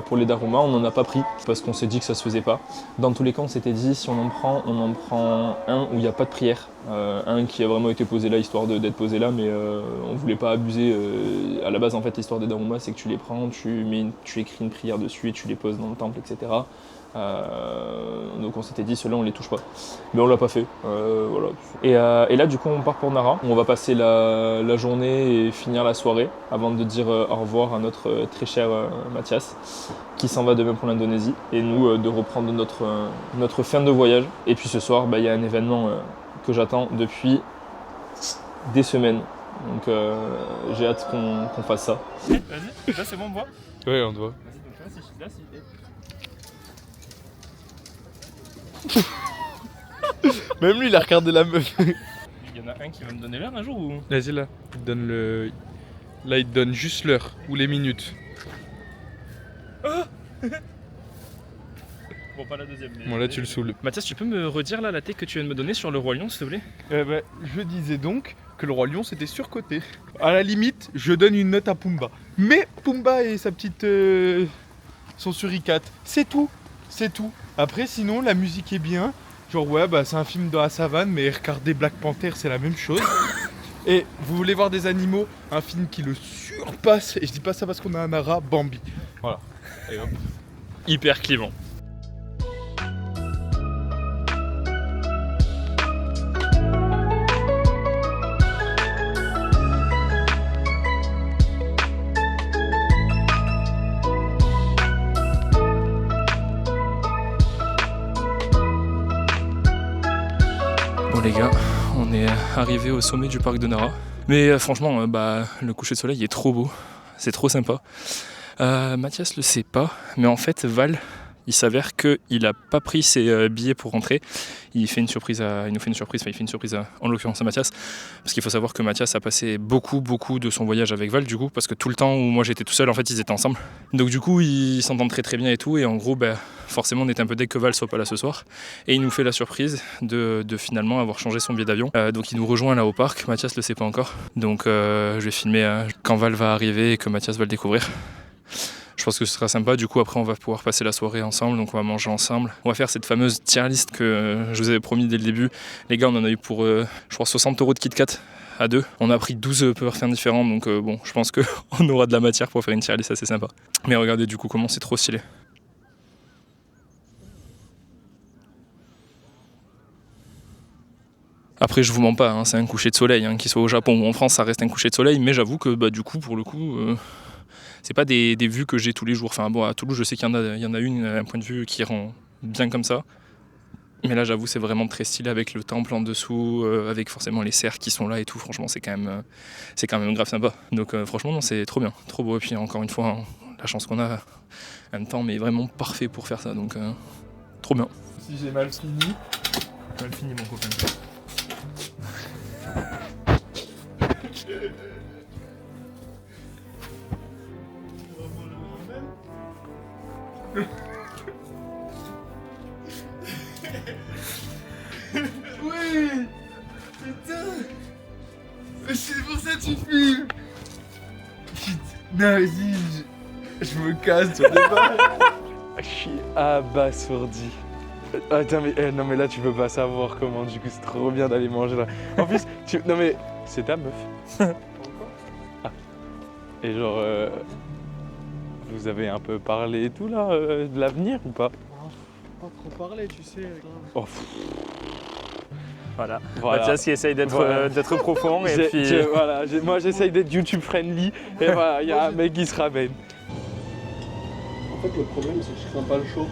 pour les darumas on n'en a pas pris parce qu'on s'est dit que ça se faisait pas. Dans tous les cas on s'était dit si on en prend un où il n'y a pas de prière, un qui a vraiment été posé là histoire d'être posé là, mais on voulait pas abuser. À la base en fait l'histoire des darumas c'est que tu les prends, tu écris une prière dessus et tu les poses dans le temple, etc. Donc on s'était dit ceux-là on les touche pas, mais on l'a pas fait, voilà. Et là du coup on part pour Nara, on va passer la journée et finir la soirée avant de dire au revoir à notre très cher Mathias qui s'en va demain pour l'Indonésie et nous de reprendre notre fin de voyage. Et puis ce soir il y a un événement que j'attends depuis des semaines, donc j'ai hâte qu'on fasse ça. Vas-y, là c'est bon on voit. Ouais, on te voit. Même lui, il a regardé la meuf. Il y en a un qui va me donner l'heure un jour ou? Vas-y, là. Il te donne le. Là, il te donne juste l'heure ou les minutes. Bon, pas la deuxième. Mais... Bon, là, tu le saoules. Mathias, tu peux me redire là la tech que tu viens de me donner sur le Roi Lion, s'il te plaît? Je disais donc que le Roi Lion, c'était surcoté. À la limite, je donne une note à Pumba. Mais Pumba et sa petite. Son suricate. C'est tout. C'est tout. Après, sinon, la musique est bien. Genre, ouais, c'est un film dans la savane, mais regardez Black Panther, c'est la même chose. Et vous voulez voir des animaux, un film qui le surpasse, et je dis pas ça parce qu'on a un Nara, Bambi. Voilà. Et hop. Hyper clivant. Bon les gars, on est arrivé au sommet du parc de Nara. Mais franchement, le coucher de soleil est trop beau, c'est trop sympa. Mathias le sait pas, mais en fait Val, il s'avère qu'il n'a pas pris ses billets pour rentrer. Il nous fait une surprise, en l'occurrence à Mathias, parce qu'il faut savoir que Mathias a passé beaucoup de son voyage avec Val, du coup, parce que tout le temps où moi j'étais tout seul, en fait, ils étaient ensemble. Donc du coup, ils s'entendent très bien et tout, et en gros, forcément, on était un peu deg que Val soit pas là ce soir, et il nous fait la surprise de finalement avoir changé son billet d'avion. Donc il nous rejoint là au parc, Mathias le sait pas encore, donc je vais filmer quand Val va arriver et que Mathias va le découvrir. Je pense que ce sera sympa, du coup après on va pouvoir passer la soirée ensemble, donc on va manger ensemble. On va faire cette fameuse tier list que je vous avais promis dès le début. Les gars, on en a eu pour je crois 60 € de KitKat à deux. On a pris 12 parfums différents, donc bon, je pense qu'on aura de la matière pour faire une tier list assez sympa. Mais regardez du coup comment c'est trop stylé. Après je vous mens pas, hein, c'est un coucher de soleil, hein, qu'il soit au Japon ou en France ça reste un coucher de soleil, mais j'avoue que du coup pour le coup... c'est pas des vues que j'ai tous les jours. Enfin bon, à Toulouse, je sais qu'il y en a une, un point de vue qui rend bien comme ça. Mais là, j'avoue, c'est vraiment très stylé avec le temple en dessous, avec forcément les cerfs qui sont là et tout. Franchement, c'est quand même grave sympa. Donc franchement, non, c'est trop bien, trop beau. Et puis encore une fois, la chance qu'on a, un temps mais vraiment parfait pour faire ça. Donc trop bien. Si j'ai mal fini. Mal fini, mon copain. Oui. Putain. C'est pour ça que tu filmes. Non, vas-y, je me casse, tu vois. Je suis abasourdi. Attends, mais non, mais là, tu peux pas savoir comment, du coup, c'est trop bien d'aller manger là. En plus, non, mais c'est ta meuf. Ah. Et genre, vous avez un peu parlé et tout là, de l'avenir ou pas? Pas trop parler, tu sais. Oh, Voilà. Mathias qui essaye d'être profond et puis... moi j'essaye d'être YouTube friendly et voilà, il y a un mec qui se ramène. En fait, le problème, c'est que je crains pas le chaud.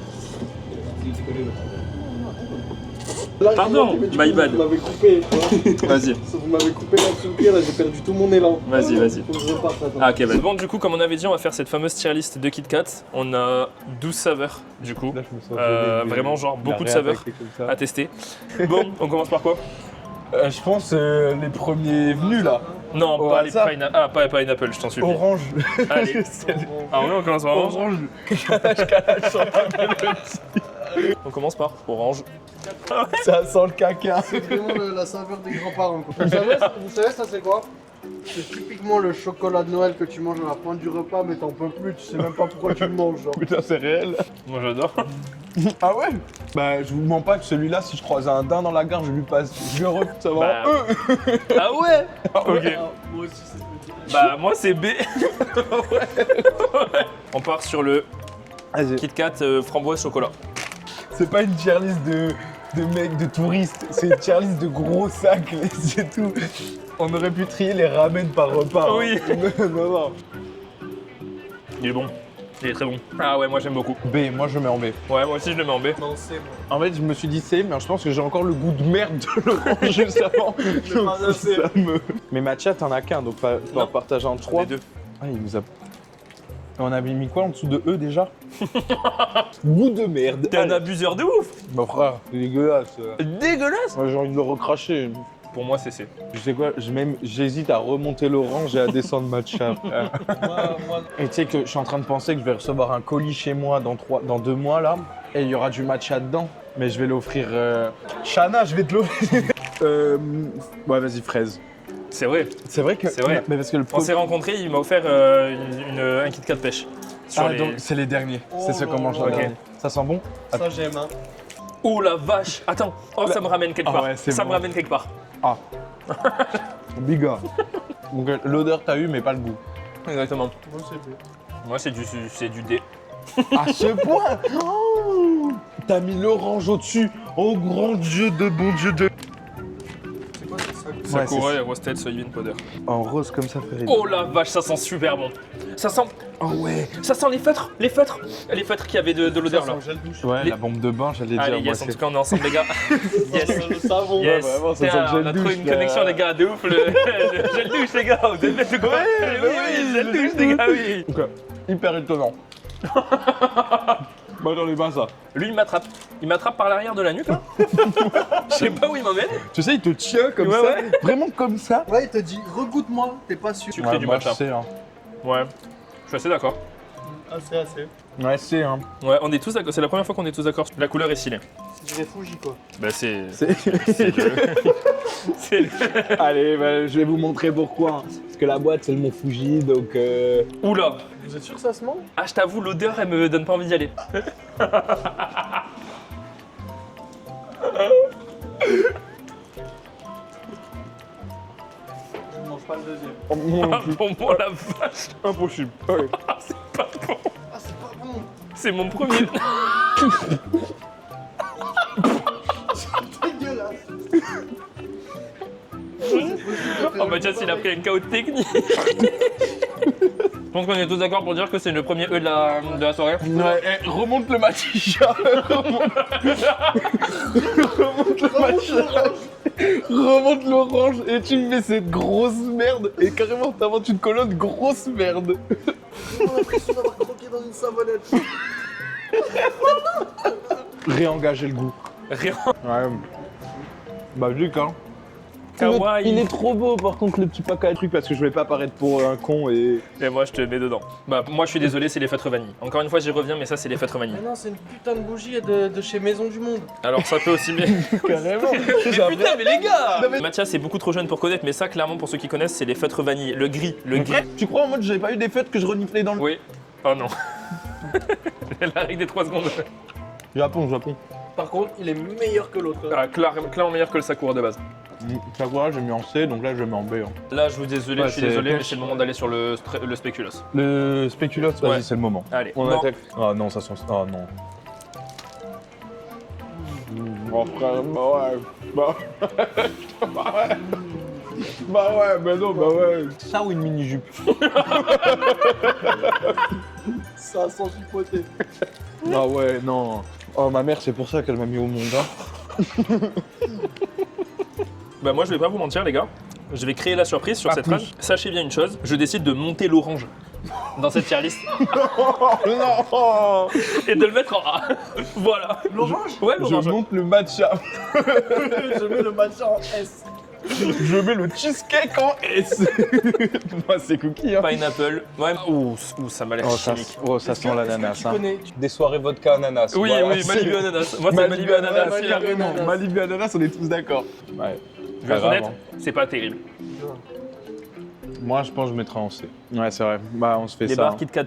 Pardon, my bad. Vous m'avez coupé, tu vois. Vas-y. Vous m'avez coupé là sous le pied, là, j'ai perdu tout mon élan. Vas-y. Faut que je reparte, attends. Ah ok, vas-y. Bon, du coup, comme on avait dit, on va faire cette fameuse tier list de KitKat. On a 12 saveurs, du coup. Là, je me sens vraiment, genre, beaucoup de saveurs à tester. Bon, on commence par quoi? Je pense les premiers venus là. Non, Au pas les hasard. pineapple. Ah, pas les pineapple, je t'en supplie. Orange. Allez. Ah oui, on commence par orange. Orange. On commence par orange. Ça sent le caca. C'est vraiment la saveur des grands-parents. Quoi. Vous savez, ça c'est quoi? C'est typiquement le chocolat de Noël que tu manges à la fin du repas, mais t'en peux plus, tu sais même pas pourquoi tu le manges. Genre. Putain, c'est réel. Moi j'adore. Ah ouais? Bah, je vous mens pas que celui-là, si je croise un daim dans la gare, je lui passe. Je le refais, ça va. Ah ouais. Ok. Moi aussi, c'est petit. Bah moi c'est B. On part sur le Vas-y. KitKat framboise chocolat. C'est pas une tier list de mecs, de touristes, c'est une tier list de gros sacs, c'est tout. On aurait pu trier les ramen par repas. hein. Oui. Non. Il est bon. Il est très bon. Ah ouais, moi j'aime beaucoup. B, moi je le mets en B. Ouais, moi aussi je le mets en B. Non, c'est bon. En fait, je me suis dit C, mais je pense que j'ai encore le goût de merde de l'orange juste avant. pas Donc, assez. ça me... Mais Mathias, t'en as qu'un, donc on va partager en 3. Les deux. Ah, il nous a... On avait mis quoi en dessous de E déjà? Goût de merde. T'es un abuseur de ouf. Bah frère, c'est dégueulasse. Dégueulasse. Moi j'ai envie de le recracher. Pour moi c'est C. Tu sais quoi, j'hésite à remonter l'orange et à descendre matcha. Et tu sais que je suis en train de penser que je vais recevoir un colis chez moi dans 2 mois là, et il y aura du matcha dedans. Mais je vais l'offrir. Shana, je vais te l'offrir. Ouais, vas-y, fraise. C'est vrai. C'est vrai que. C'est vrai. Mais parce que le On s'est rencontrés, il m'a offert un KitKat pêche. Sur les... donc c'est les derniers. C'est ce qu'on mange. ok. dernier. Ça sent bon? Ça, j'aime, hein. Oh la vache. Attends. Oh, ça me ramène quelque part. ouais, c'est ça bon. me ramène quelque part. Ah. Biga. Donc l'odeur t'as eu, mais pas le goût. Exactement. Moi, c'est bon. Moi c'est du D. À ce point. Oh, t'as mis l'orange au-dessus. Oh grand Dieu de bon Dieu de. C'est quoi ça? Sakura et roasted soybean powder. En rose comme ça, frère. Oh la vache, ça sent super bon. Ça sent. Oh ouais. Ça sent les feutres qu'il y avait de l'odeur là. Ça sent gel douche. Ouais, Les- la bombe de bain, j'allais Allez, dire. yes, moi, en tout cas on est ensemble les gars. Yes. Ça sent le savon. Yes. vraiment, ça Tiens, sent le gel on a trouvé douche, une là. connexion les gars, de ouf, le gel douche les gars, vous êtes bêtes ou quoi? Ouais, oui, oui, gel douche les gars, oui. Donc, hyper étonnant. Moi j'en ai pas ça. Lui, il m'attrape. Il m'attrape par l'arrière de la nuque, là. Je sais pas où il m'emmène. Tu sais, il te tient comme Ouais, ça, ouais. vraiment comme ça. Ouais, il te dit regoute-moi, t'es pas sûr. Sucré du moi, matcha. je sais, hein. Ouais. Je suis assez d'accord. Assez. Ouais, c'est, hein. Ouais, on est tous d'accord. C'est la première fois qu'on est tous d'accord. La couleur est stylée. Je dirais Fuji quoi. Bah, c'est. C'est- C'est le. C'est le. Allez, bah, je vais vous montrer pourquoi. Parce que la boîte, c'est le Mont Fuji, donc... Oula. Vous êtes sûr que ça se mange? Ah, je t'avoue, l'odeur, elle me donne pas envie d'y aller. Je mange pas le deuxième. Oh, moi non plus. Pour moi, la vache. Impossible. Ouais. Ah, c'est pas bon. Ah, c'est pas bon. C'est mon premier. Dégueulasse. Oh, Mathias, il a pris un chaos technique. Je pense qu'on est tous d'accord pour dire que c'est le premier E de la soirée. Ouais, remonte le matcha. remonte le matcha. Remonte l'orange et tu me mets cette grosse merde. Et carrément, t'inventes une colonne grosse merde. J'ai l'impression d'avoir croqué dans une savonnette. Réengager le goût. Rien. Ouais. Basique, hein. Kawaii. Il est trop beau, par contre, le petit pack à trucs, parce que je vais pas paraître pour un con et... Et moi, je te mets dedans. Bah, moi, je suis désolé, c'est les feutres vanille. Encore une fois, j'y reviens, mais ça, c'est les feutres vanille. Mais non, c'est une putain de bougie de chez Maison du Monde. Alors, ça peut aussi bien. Carrément. Mais putain, mais les gars Mathias est beaucoup trop jeune pour connaître, mais ça, clairement, pour ceux qui connaissent, c'est les feutres vanille. Le gris. Le gris. Tu crois en mode j'avais pas eu des fêtes que je reniflais dans le... Oui. Oh non. La règle des 3 secondes. Japon. Par contre, il est meilleur que l'autre. Ah, clairement meilleur que le Sakura de base. Ça quoi, j'ai mis en C, donc là je mets en B. Hein. Là, je vous désolé, Ouais, je suis c'est désolé, cash. mais c'est le moment d'aller sur le spéculoos. Le spéculoos, vas-y, Ouais. c'est le moment. Allez. On Bon. attaque. Ah non, ça sent... Ah non. Bon frère, bah ouais. Bah ouais. Bah ouais, bah non, bah ouais. Ça ou une mini-jupe? Ça sent chipoté. Ah ouais, non. Oh, ma mère, c'est pour ça qu'elle m'a mis au monde, hein. Bah moi je vais pas vous mentir les gars, je vais créer la surprise sur Pas cette plus. phrase. Sachez bien une chose, je décide de monter l'orange dans cette tier list Oh non. et de le mettre en A. Voilà. L'orange? Ouais Je l'orange. monte le matcha. Je mets le matcha en S. Je mets le cheesecake en S. Moi, c'est cookie, hein. Pineapple. Ouais. Ouh, ça m'a l'air chimique. Ça sent l'ananas, Tu hein. connais. Des soirées vodka ananas. Oui, voilà, oui, c'est- Malibu ananas. Moi c'est Malibu ananas. Malibu celui-là. ananas. Malibu ananas, on est tous d'accord. Ouais. Je vais être Pas honnête, grave, c'est pas terrible. Moi, je pense que je mettrais en C. Ouais, c'est vrai. Bah, on se fait Les ça. barres Kit Kat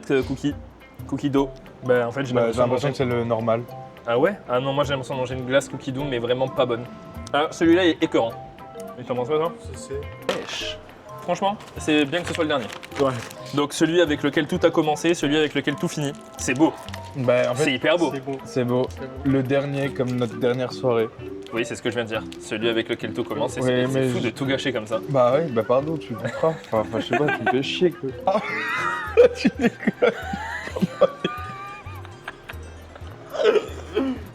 cookie dough. Bah en fait j'ai Bah, j'ai l'impression l'impression que c'est le normal. Ah ouais? Ah non, moi j'ai l'impression de manger une glace cookie dough mais vraiment pas bonne. Ah celui-là est écœurant. Et t'en penses quoi toi? C'est. Franchement, c'est bien que ce soit le dernier. Ouais. Donc celui avec lequel tout a commencé, celui avec lequel tout finit. C'est beau, Bah, en c'est fait, hyper beau. C'est bon. c'est beau. Le dernier, comme notre dernière soirée. Oui, c'est ce que je viens de dire. Celui avec lequel tout commence, et Ouais, c'est mais fou je- de tout gâcher comme ça. Bah, ouais, bah, pardon, tu comprends. Enfin, je sais pas, tu me fais chier, quoi. Tu déconnes.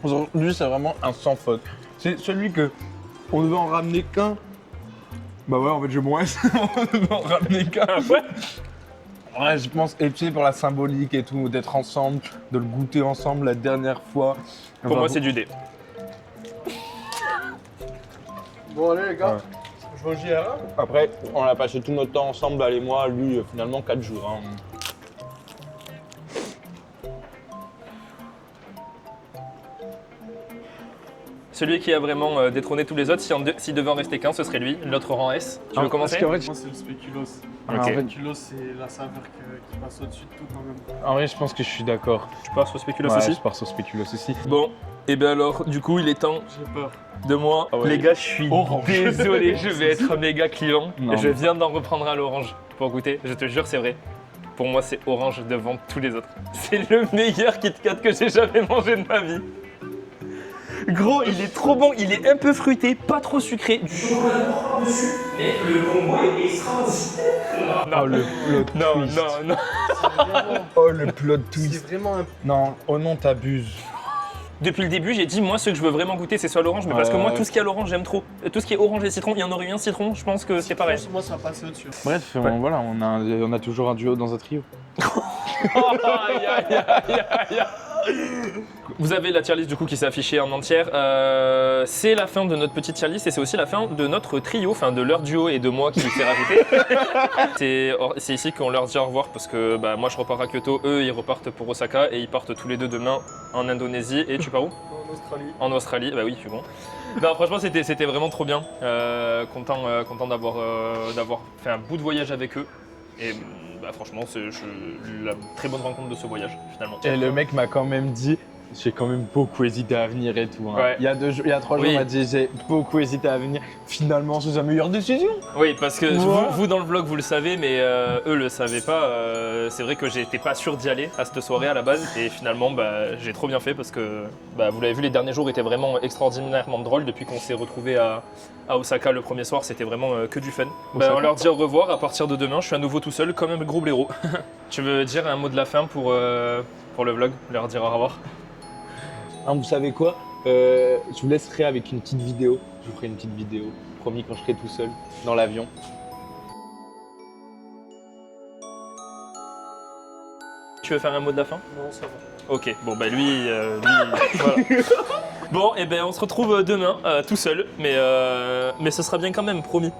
Aujourd'hui, c'est vraiment un sans faute. C'est celui que on devait en ramener qu'un. Bah ouais, en fait, je moins. On devait en ramener qu'un. Ouais. Ouais, je pense, et tu sais, pour la symbolique et tout, d'être ensemble, de le goûter ensemble la dernière fois. Pour moi, c'est du dé. Bon, allez, les gars. Ouais. Je vais au JRA. Après, on a passé tout notre temps ensemble, elle et moi, lui, finalement, 4 jours. Hein. Celui qui a vraiment détrôné tous les autres, s'il devait en rester qu'un, ce serait lui. L'autre rang S. Tu veux commencer? Moi, c'est le spéculoos. Ok. en fait- Le spéculoos, c'est la saveur qui passe au-dessus de tout quand même. En vrai, je pense que je suis d'accord. Tu pars sur spéculoos Ouais, aussi? je pars sur spéculoos aussi. Bon, et bien alors, du coup, il est temps J'ai peur. de moi. Ah ouais. Les gars, je suis Orange. désolé, je vais être méga client. Non, Je mais- viens d'en reprendre un à l'orange pour goûter. Je te jure, c'est vrai. Pour moi, c'est orange devant tous les autres. C'est le meilleur Kit Kat que j'ai jamais mangé de ma vie. Gros, il est trop bon, il est un peu fruité, pas trop sucré, du chocolat dessus, mais le combo est extraordinaire. Oh, le plot Non, twist. non, non. C'est vraiment, Oh, le plot c'est twist. vraiment un. Non, oh non, t'abuses. Depuis le début, j'ai dit, moi, ce que je veux vraiment goûter, c'est soit l'orange, mais parce que moi, Ouais. tout ce qui est à l'orange, j'aime trop. Tout ce qui est orange et citron, il y en aurait eu un citron, je pense que c'est pareil. Moi, ça passe au-dessus. Bref, Ouais. voilà, on a toujours un duo dans un trio. Aïe, aïe, aïe, aïe, aïe. Vous avez la tier list du coup qui s'est affichée en entière. C'est la fin de notre petite tier list et c'est aussi la fin de notre trio, enfin de leur duo et de moi qui s'est rajouté. C'est ici qu'on leur dit au revoir parce que bah, moi je repars à Kyoto, eux ils repartent pour Osaka et ils partent tous les deux demain en Indonésie. Et tu pars où? En Australie. En Australie, bah oui, je suis bon. Non, franchement, c'était vraiment trop bien. Content d'avoir fait un bout de voyage avec eux. Et bah, franchement, c'est la très bonne rencontre de ce voyage, finalement. Et le mec m'a quand même dit, j'ai quand même beaucoup hésité à venir et tout. Hein. Ouais. Il y a 3 jours, Oui. il m'a dit, j'ai beaucoup hésité à venir. Finalement, c'est sa meilleure décision. Oui, parce que Wow. vous, dans le vlog, vous le savez, mais eux le savaient pas. C'est vrai que j'étais pas sûr d'y aller à cette soirée à la base. Et finalement, bah, j'ai trop bien fait parce que, bah, vous l'avez vu, les derniers jours étaient vraiment extraordinairement drôles. Depuis qu'on s'est retrouvés à Osaka le premier soir, c'était vraiment que du fun. Bah, on leur dit au revoir. À partir de demain, je suis à nouveau tout seul, comme un gros blaireau. Tu veux dire un mot de la fin pour le vlog, leur dire au revoir? Hein, vous savez quoi, je vous laisserai avec une petite vidéo. Je vous ferai une petite vidéo, promis, quand je serai tout seul dans l'avion. Tu veux faire un mot de la fin? Non, ça va. Ok, bon bah lui voilà. Bon, et ben on se retrouve demain tout seul, mais ce sera bien quand même, promis.